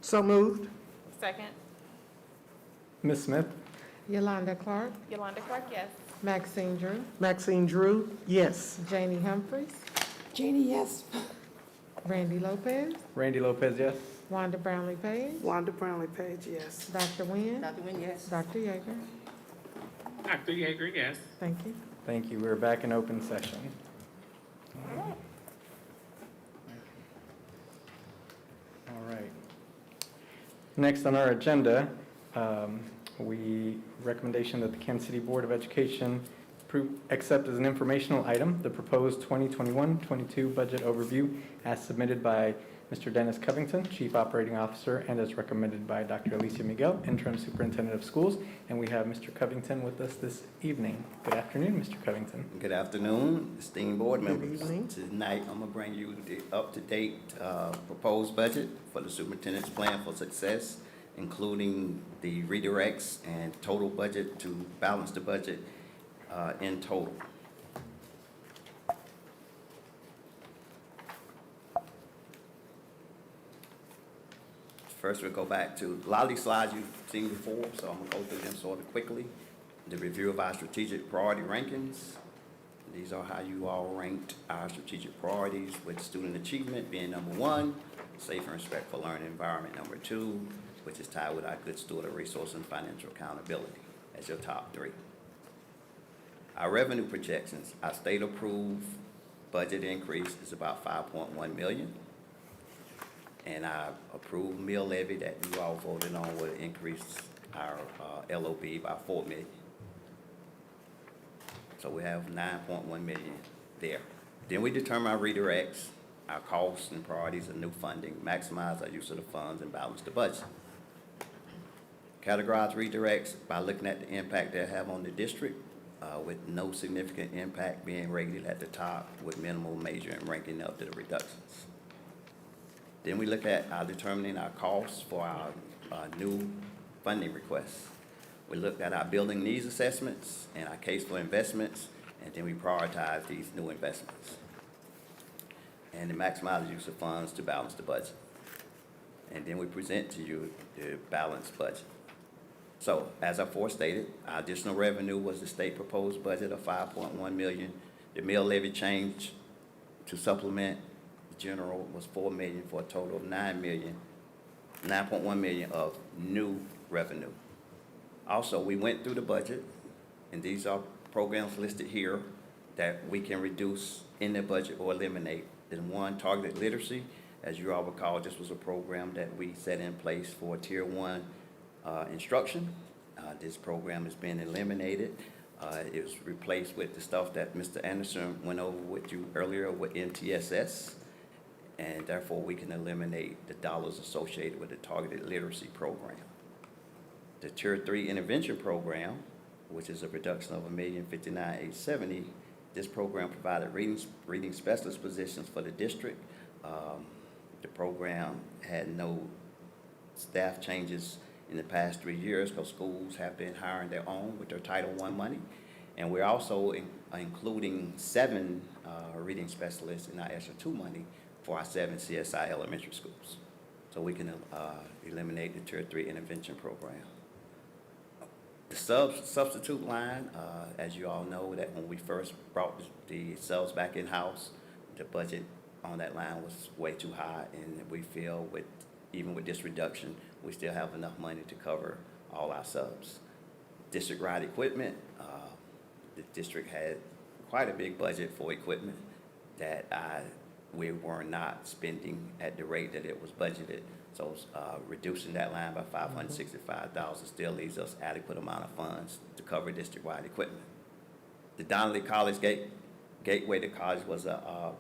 [SPEAKER 4] So moved.
[SPEAKER 13] Second.
[SPEAKER 1] Ms. Smith?
[SPEAKER 2] Yolanda Clark,
[SPEAKER 13] Yolanda Clark, yes.
[SPEAKER 2] Maxine Drew,
[SPEAKER 4] Maxine Drew, yes.
[SPEAKER 2] Janie Humphries,
[SPEAKER 5] Jeannie, yes.
[SPEAKER 2] Randy Lopez,
[SPEAKER 1] Randy Lopez, yes.
[SPEAKER 2] Wanda Brownlee Page,
[SPEAKER 5] Wanda Brownlee Page, yes.
[SPEAKER 2] Dr. Nguyen,
[SPEAKER 8] Dr. Nguyen, yes.
[SPEAKER 2] Dr. Yeager.
[SPEAKER 3] Dr. Yeager, yes.
[SPEAKER 2] Thank you.
[SPEAKER 1] Thank you. We're back in open session. All right. Next on our agenda, recommendation that the Kansas City Board of Education accept as an informational item the proposed 2021-22 budget overview as submitted by Mr. Dennis Covington, Chief Operating Officer, and as recommended by Dr. Alicia Miguel, Interim Superintendent of Schools. And we have Mr. Covington with us this evening. Good afternoon, Mr. Covington.
[SPEAKER 16] Good afternoon, esteemed board
[SPEAKER 4] Good
[SPEAKER 16] members.
[SPEAKER 4] evening.
[SPEAKER 16] Tonight, I'm gonna bring you the up-to-date proposed budget for the superintendent's plan for success, including the redirects and total budget to balance the budget in total. First, we'll go back to, a lot of these slides you've seen before, so I'm gonna go through them sort of quickly. The review of our strategic priority rankings. These are how you all ranked our strategic priorities, with student achievement being number 1, safe and respectful learning environment number 2, which is tied with our good steward of resource and financial accountability as your top 3. Our revenue projections, our state approved budget increase is about $5.1 million. And our approved meal levy that you all voted on would increase our LOB by $4 million. So we have $9.1 million there. Then we determine our redirects, our costs and priorities of new funding, maximize our use of the funds, and balance the budget. Categorize redirects by looking at the impact they have on the district, with no significant impact being rated at the top, with minimal, major, and ranking up to the reductions. Then we look at determining our costs for our new funding requests. We looked at our building needs assessments and our case for investments, and then we prioritize these new investments. And to maximize the use of funds to balance the budget. And then we present to you the balanced budget. So, as I forestated, our additional revenue was the state proposed budget of $5.1 million. The mill levy change to supplement the general was $4 million, for a total of $9.1 million of new revenue. Also, we went through the budget, and these are programs listed here that we can reduce in the budget or eliminate. Then 1, targeted literacy. As you all recall, this was a program that we set in place for Tier 1 instruction. This program is being eliminated. It was replaced with the stuff that Mr. Anderson went over with you earlier with MTSS, and therefore we can eliminate the dollars associated with the targeted literacy program. The Tier 3 intervention program, which is a reduction of $1,059,870, this program provided reading specialist positions for the district. The program had no staff changes in the past 3 years because schools have been hiring their own with their Title I money. And we're also including 7 reading specialists in our ESSER II money for our 7 CSI elementary schools. So we can eliminate the Tier 3 intervention program. The substitute line, as you all know, that when we first brought the subs back in-house, the budget on that line was way too high, and we feel even with this reduction, we still have enough money to cover all our subs. District-wide equipment, the district had quite a big budget for equipment that we were not spending at the rate that it was budgeted. So reducing that line by $565 still leaves us adequate amount of funds to cover district-wide equipment. The Donnelly College Gateway to College was a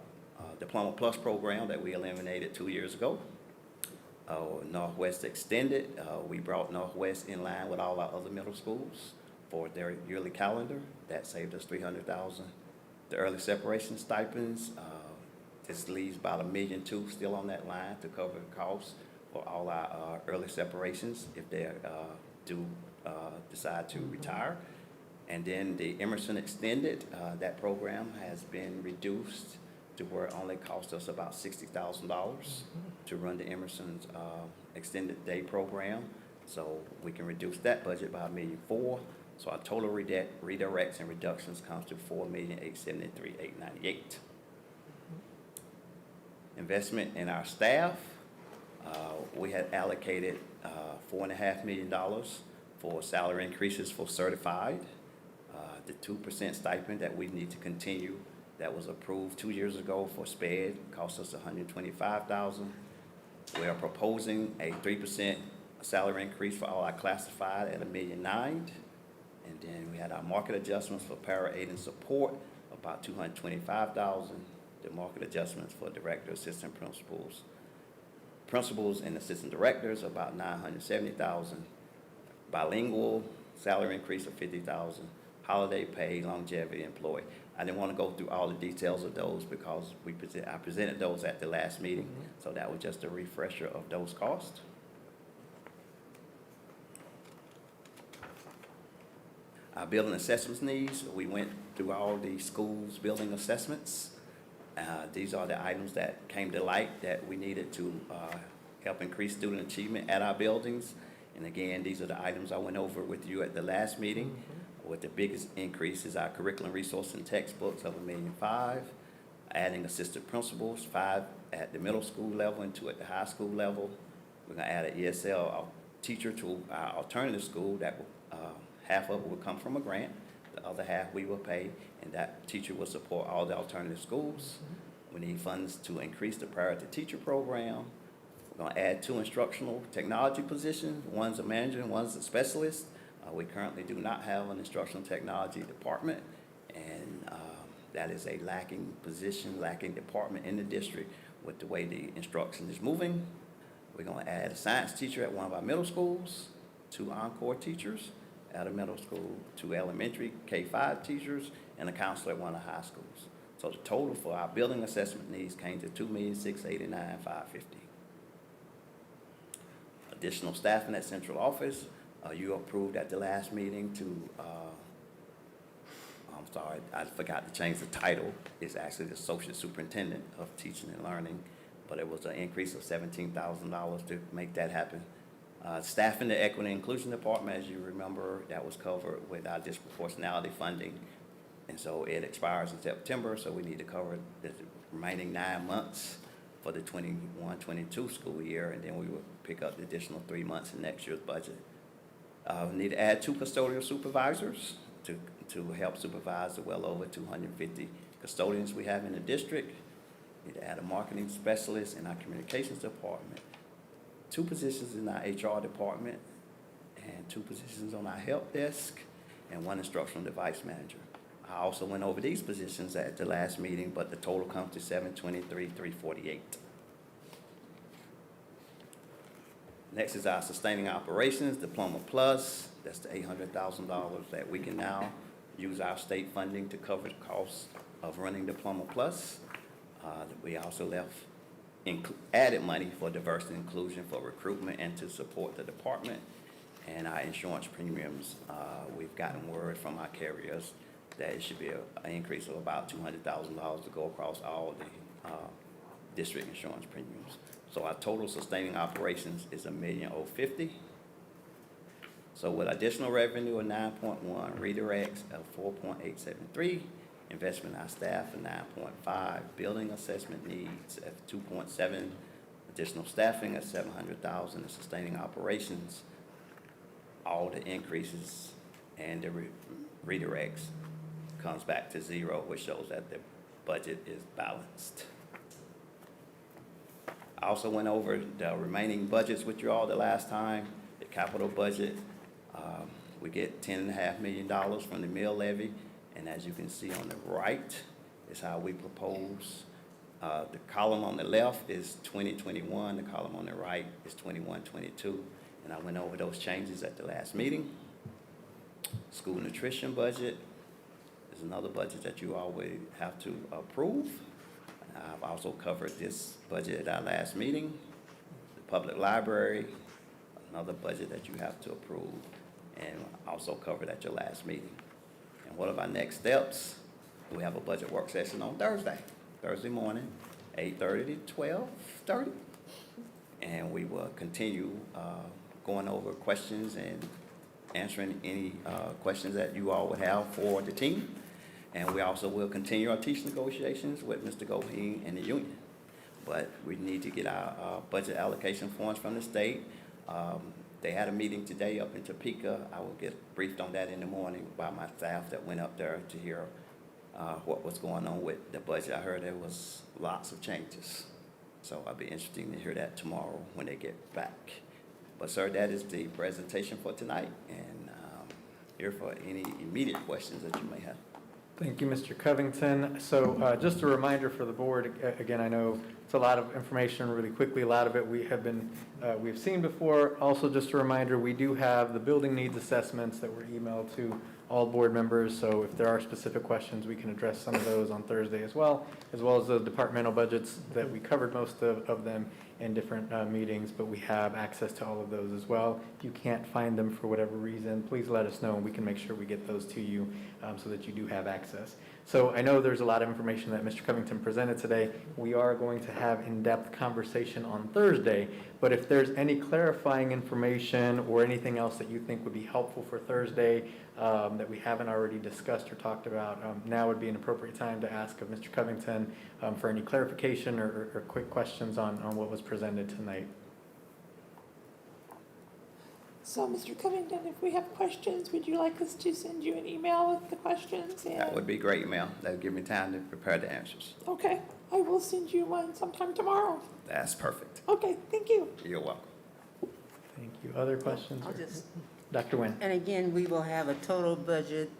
[SPEAKER 16] Diploma Plus program that we eliminated 2 years ago. Northwest Extended, we brought Northwest in line with all our other middle schools for their yearly calendar. That saved us $300,000. The early separation stipends, this leaves about $1.2 million still on that line to cover the costs for all our early separations if they do decide to retire. And then the Emerson Extended, that program has been reduced to where it only cost us about $60,000 to run the Emerson's extended day program. So we can reduce that budget by $1.4 million. So our total redirects and reductions comes to $4,873,898. Investment in our staff, we had allocated $4.5 million for salary increases for certified. The 2% stipend that we need to continue, that was approved 2 years ago for SPED, cost us $125,000. We are proposing a 3% salary increase for all our classified at $1.9 million. And then we had our market adjustments for para aid and support, about $225,000. The market adjustments for director, assistant principals and assistant directors, about $970,000. Bilingual salary increase of $50,000. Holiday pay, longevity employee. I didn't want to go through all the details of those because I presented those at the last meeting, so that was just a refresher of those costs. Our building assessments needs, we went through all the schools' building assessments. These are the items that came to light that we needed to help increase student achievement at our buildings. And again, these are the items I went over with you at the last meeting. With the biggest increase is our curriculum resource and textbooks of $1.5 million, adding assistant principals, 5 at the middle school level and 2 at the high school level. We're gonna add an ESL teacher to our alternative school that half of it will come from a grant, the other half we will pay, and that teacher will support all the alternative schools. We need funds to increase the priority teacher program. We're gonna add 2 instructional technology positions, one's a manager and one's a specialist. We currently do not have an instructional technology department, and that is a lacking position, lacking department in the district with the way the instruction is moving. We're gonna add a science teacher at one of our middle schools, 2 encore teachers at a middle school, 2 elementary K-5 teachers, and a counselor at one of the high schools. So the total for our building assessment needs came to $2,689,550. Additional staffing at central office. You approved at the last meeting to, I'm sorry, I forgot to change the title. It's actually the Associate Superintendent of Teaching and Learning, but it was an increase of $17,000 to make that happen. Staffing the Equity and Inclusion Department, as you remember, that was covered with our disproportionality funding. And so it expires in September, so we need to cover the remaining 9 months for the 21-22 school year, and then we will pick up the additional 3 months in next year's budget. We need to add 2 custodial supervisors to help supervise the well over 250 custodians we have in the district. We need to add a marketing specialist in our communications department, 2 positions in our HR department, and 2 positions on our help desk, and 1 instructional device manager. I also went over these positions at the last meeting, but the total comes to $723,348. Next is our sustaining operations, Diploma Plus. That's the $800,000 that we can now use our state funding to cover the cost of running Diploma Plus. We also added money for diversity and inclusion for recruitment and to support the department. And our insurance premiums, we've gotten word from our carriers that it should be an increase of about $200,000 to go across all the district insurance premiums. So our total sustaining operations is $1,050,000. So with additional revenue of 9.1, redirects of 4.873, investment in our staff of 9.5, building assessment needs of 2.7, additional staffing of 700,000, and sustaining operations, all the increases and the redirects comes back to 0, which shows that the budget is balanced. I also went over the remaining budgets with you all the last time. The capital budget, we get $10.5 million from the mill levy, and as you can see on the right is how we propose. The column on the left is 2021, the column on the right is 21-22, and I went over those changes at the last meeting. School nutrition budget is another budget that you always have to approve. I've also covered this budget at our last meeting. The public library, another budget that you have to approve, and also covered at your last meeting. And what are our next steps? We have a budget work session on Thursday. Thursday morning, 8:30 to 12:30. And we will continue going over questions and answering any questions that you all would have for the team. And we also will continue our teacher negotiations with Mr. Goheen and the union. But we need to get our budget allocation forms from the state. They had a meeting today up in Topeka. I will get briefed on that in the morning by my staff that went up there to hear what was going on with the budget. I heard there was lots of changes. So I'll be interested to hear that tomorrow when they get back. But sir, that is the presentation for tonight, and here for any immediate questions that you may have.
[SPEAKER 1] Thank you, Mr. Covington. So just a reminder for the board, again, I know it's a lot of information really quickly. A lot of it we've seen before. Also, just a reminder, we do have the building needs assessments that were emailed to all board members. So if there are specific questions, we can address some of those on Thursday as well as the departmental budgets that we covered most of them in different meetings, but we have access to all of those as well. If you can't find them for whatever reason, please let us know and we can make sure we get those to you so that you do have access. So I know there's a lot of information that Mr. Covington presented today. We are going to have in-depth conversation on Thursday, but if there's any clarifying information or anything else that you think would be helpful for Thursday that we haven't already discussed or talked about, now would be an appropriate time to ask of Mr. Covington for any clarification or quick questions on what was presented tonight.
[SPEAKER 17] So, Mr. Covington, if we have questions, would you like us to send you an email with the questions?
[SPEAKER 16] That would be great, ma'am. That'll give me time to prepare the answers.
[SPEAKER 17] Okay, I will send you one sometime tomorrow.
[SPEAKER 16] That's perfect.
[SPEAKER 17] Okay, thank you.
[SPEAKER 16] You're welcome.
[SPEAKER 1] Thank you. Other questions?
[SPEAKER 8] I'll just,
[SPEAKER 1] Dr. Nguyen.
[SPEAKER 8] and again, we will have a total budget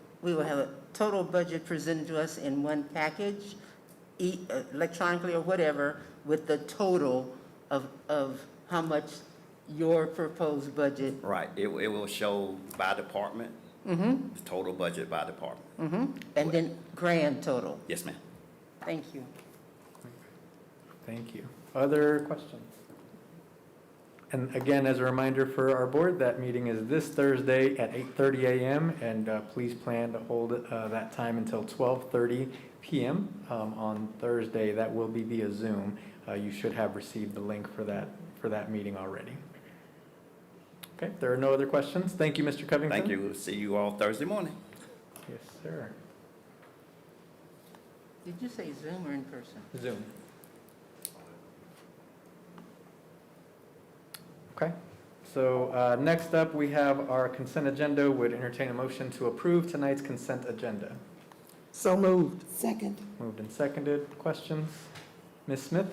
[SPEAKER 8] presented to us in one package, electronically or whatever, with the total of how much your proposed budget.
[SPEAKER 16] Right. It will show by department,
[SPEAKER 8] Mm-hmm,
[SPEAKER 16] the total budget by department.
[SPEAKER 8] mm-hmm. And then grand total.
[SPEAKER 16] Yes, ma'am.
[SPEAKER 8] Thank you.
[SPEAKER 1] Thank you. Other questions? And again, as a reminder for our board, that meeting is this Thursday at 8:30 a.m. And please plan to hold that time until 12:30 p.m. On Thursday. That will be via Zoom. You should have received the link for that meeting already. Okay, if there are no other questions, thank you, Mr. Covington.
[SPEAKER 16] Thank you. We'll see you all Thursday morning.
[SPEAKER 1] Yes, sir.
[SPEAKER 8] Did you say Zoom or in person?
[SPEAKER 1] Zoom. Okay, so next up, we have our consent agenda. Would entertain a motion to approve tonight's consent agenda.
[SPEAKER 4] So moved.
[SPEAKER 17] Second.
[SPEAKER 1] Moved and seconded. Questions? Ms. Smith?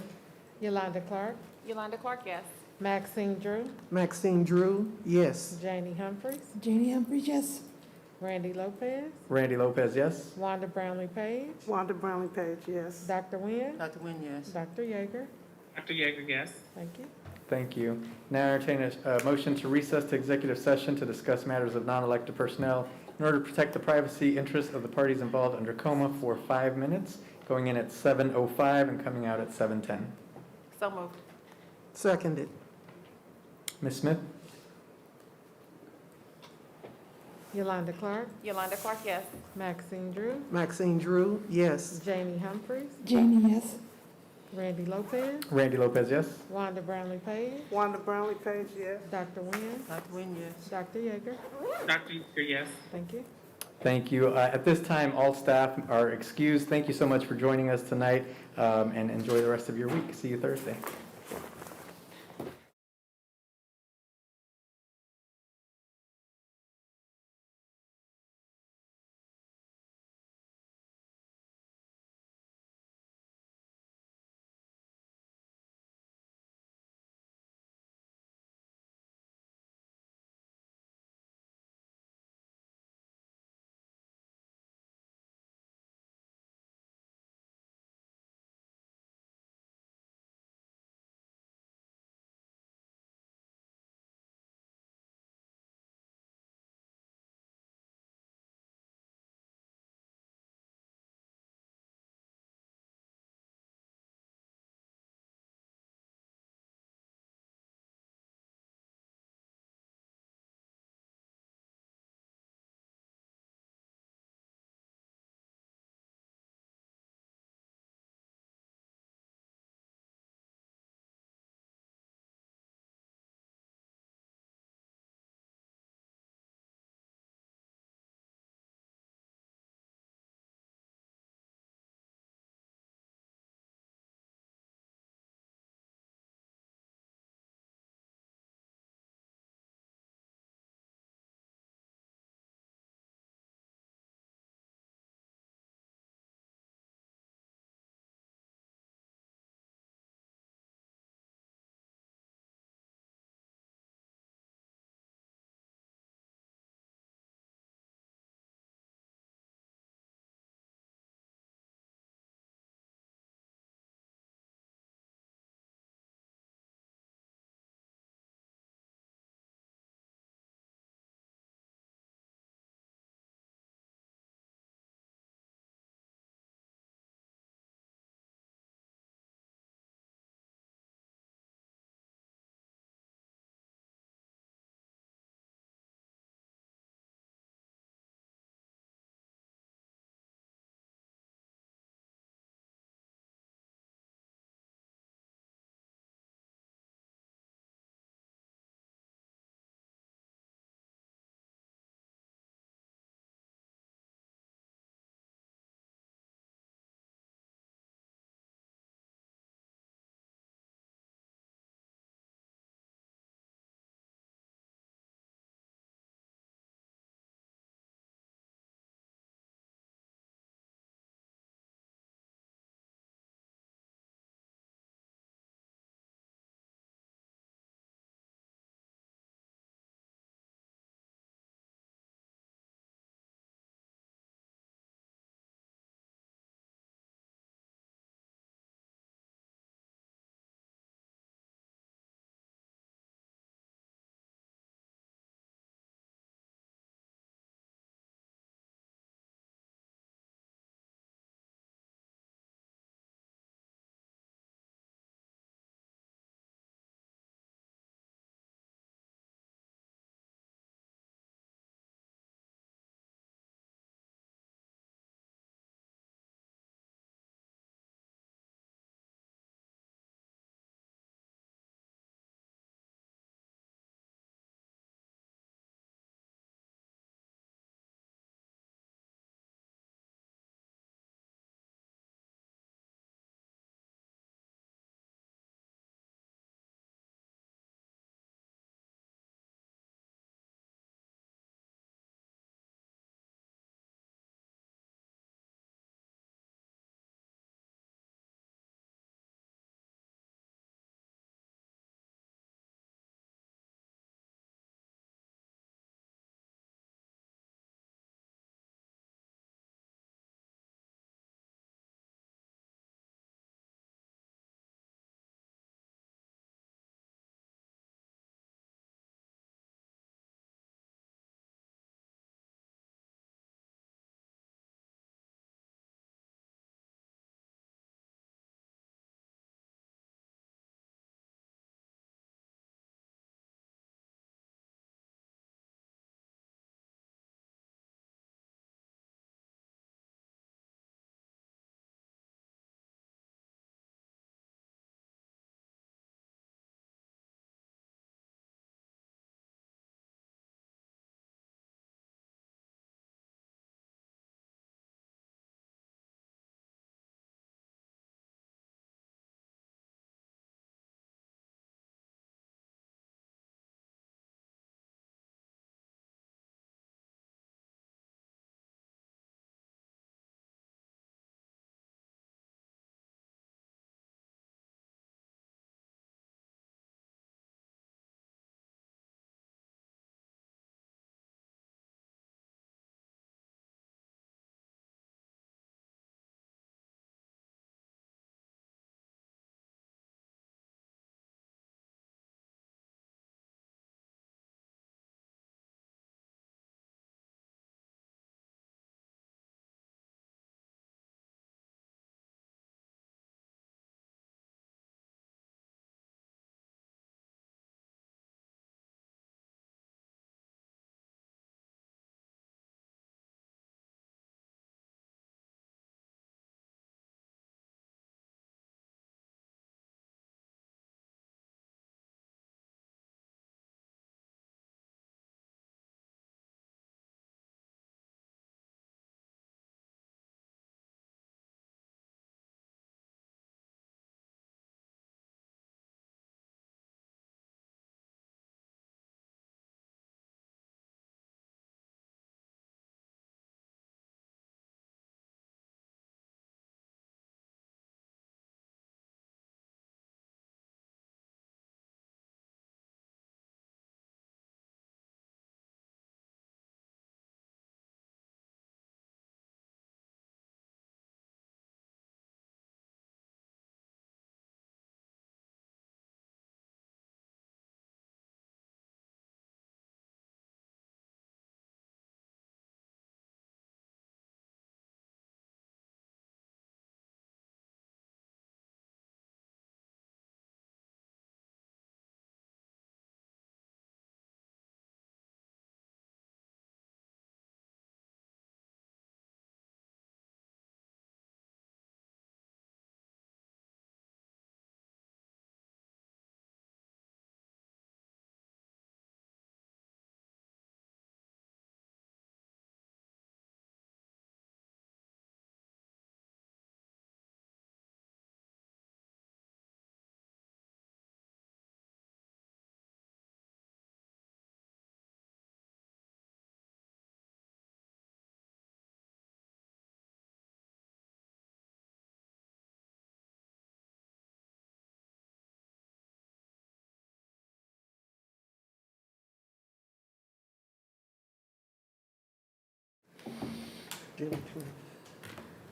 [SPEAKER 2] Yolanda Clark,
[SPEAKER 13] Yolanda Clark, yes.
[SPEAKER 2] Maxine Drew,
[SPEAKER 4] Maxine Drew, yes.
[SPEAKER 2] Janie Humphries,
[SPEAKER 17] Janie Humphries, yes.
[SPEAKER 2] Randy Lopez,
[SPEAKER 1] Randy Lopez, yes.
[SPEAKER 2] Wanda Brownlee Page,
[SPEAKER 5] Wanda Brownlee Page, yes.
[SPEAKER 2] Dr. Nguyen,
[SPEAKER 8] Dr. Nguyen, yes.
[SPEAKER 2] Dr. Yeager.
[SPEAKER 3] Dr. Yeager, yes.
[SPEAKER 2] Thank you.
[SPEAKER 1] Thank you. Now entertain a motion to recess to executive session to discuss matters of non-elected personnel in order to protect the privacy interests of the parties involved under coma for 5 minutes, going in at 7:05 and coming out at 7:10.
[SPEAKER 13] So moved.
[SPEAKER 4] Seconded.
[SPEAKER 1] Ms. Smith?
[SPEAKER 2] Yolanda Clark,
[SPEAKER 13] Yolanda Clark, yes.
[SPEAKER 2] Maxine Drew,
[SPEAKER 4] Maxine Drew, yes.
[SPEAKER 2] Janie Humphries,
[SPEAKER 17] Janie, yes.
[SPEAKER 2] Randy Lopez,
[SPEAKER 1] Randy Lopez, yes.
[SPEAKER 2] Wanda Brownlee Page,
[SPEAKER 5] Wanda Brownlee Page, yes.
[SPEAKER 2] Dr. Nguyen,
[SPEAKER 8] Dr. Nguyen, yes.
[SPEAKER 2] Dr. Yeager.
[SPEAKER 3] Dr. Yeager, yes.
[SPEAKER 2] Thank you.
[SPEAKER 1] Thank you. At this time, all staff are excused. Thank you so much for joining us tonight, and enjoy the rest of your week. See you Thursday.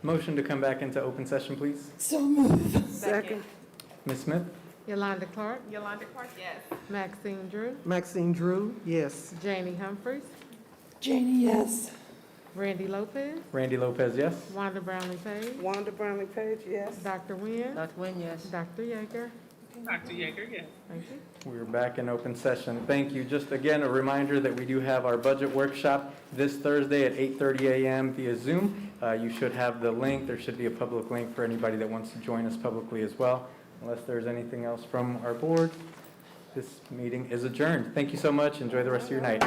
[SPEAKER 1] Motion to come back into open session, please.
[SPEAKER 17] So move.
[SPEAKER 5] Second.
[SPEAKER 1] Ms. Smith?
[SPEAKER 2] Yolanda Clark,
[SPEAKER 13] Yolanda Clark, yes.
[SPEAKER 2] Maxine Drew,
[SPEAKER 4] Maxine Drew, yes.
[SPEAKER 2] Janie Humphries,
[SPEAKER 17] Janie, yes.
[SPEAKER 2] Randy Lopez,
[SPEAKER 1] Randy Lopez, yes?
[SPEAKER 2] Wanda Brownlee Page,
[SPEAKER 5] Wanda Brownlee Page, yes.
[SPEAKER 2] Dr. Nguyen,
[SPEAKER 8] Dr. Nguyen, yes.
[SPEAKER 2] Dr. Yeager.
[SPEAKER 3] Dr. Yeager, yes.
[SPEAKER 2] Thank you.
[SPEAKER 1] We're back in open session. Thank you. Just again, a reminder that we do have our budget workshop this Thursday at 8:30 a.m. via Zoom. You should have the link. There should be a public link for anybody that wants to join us publicly as well. Unless there's anything else from our board, this meeting is adjourned. Thank you so much. Enjoy the rest of your night.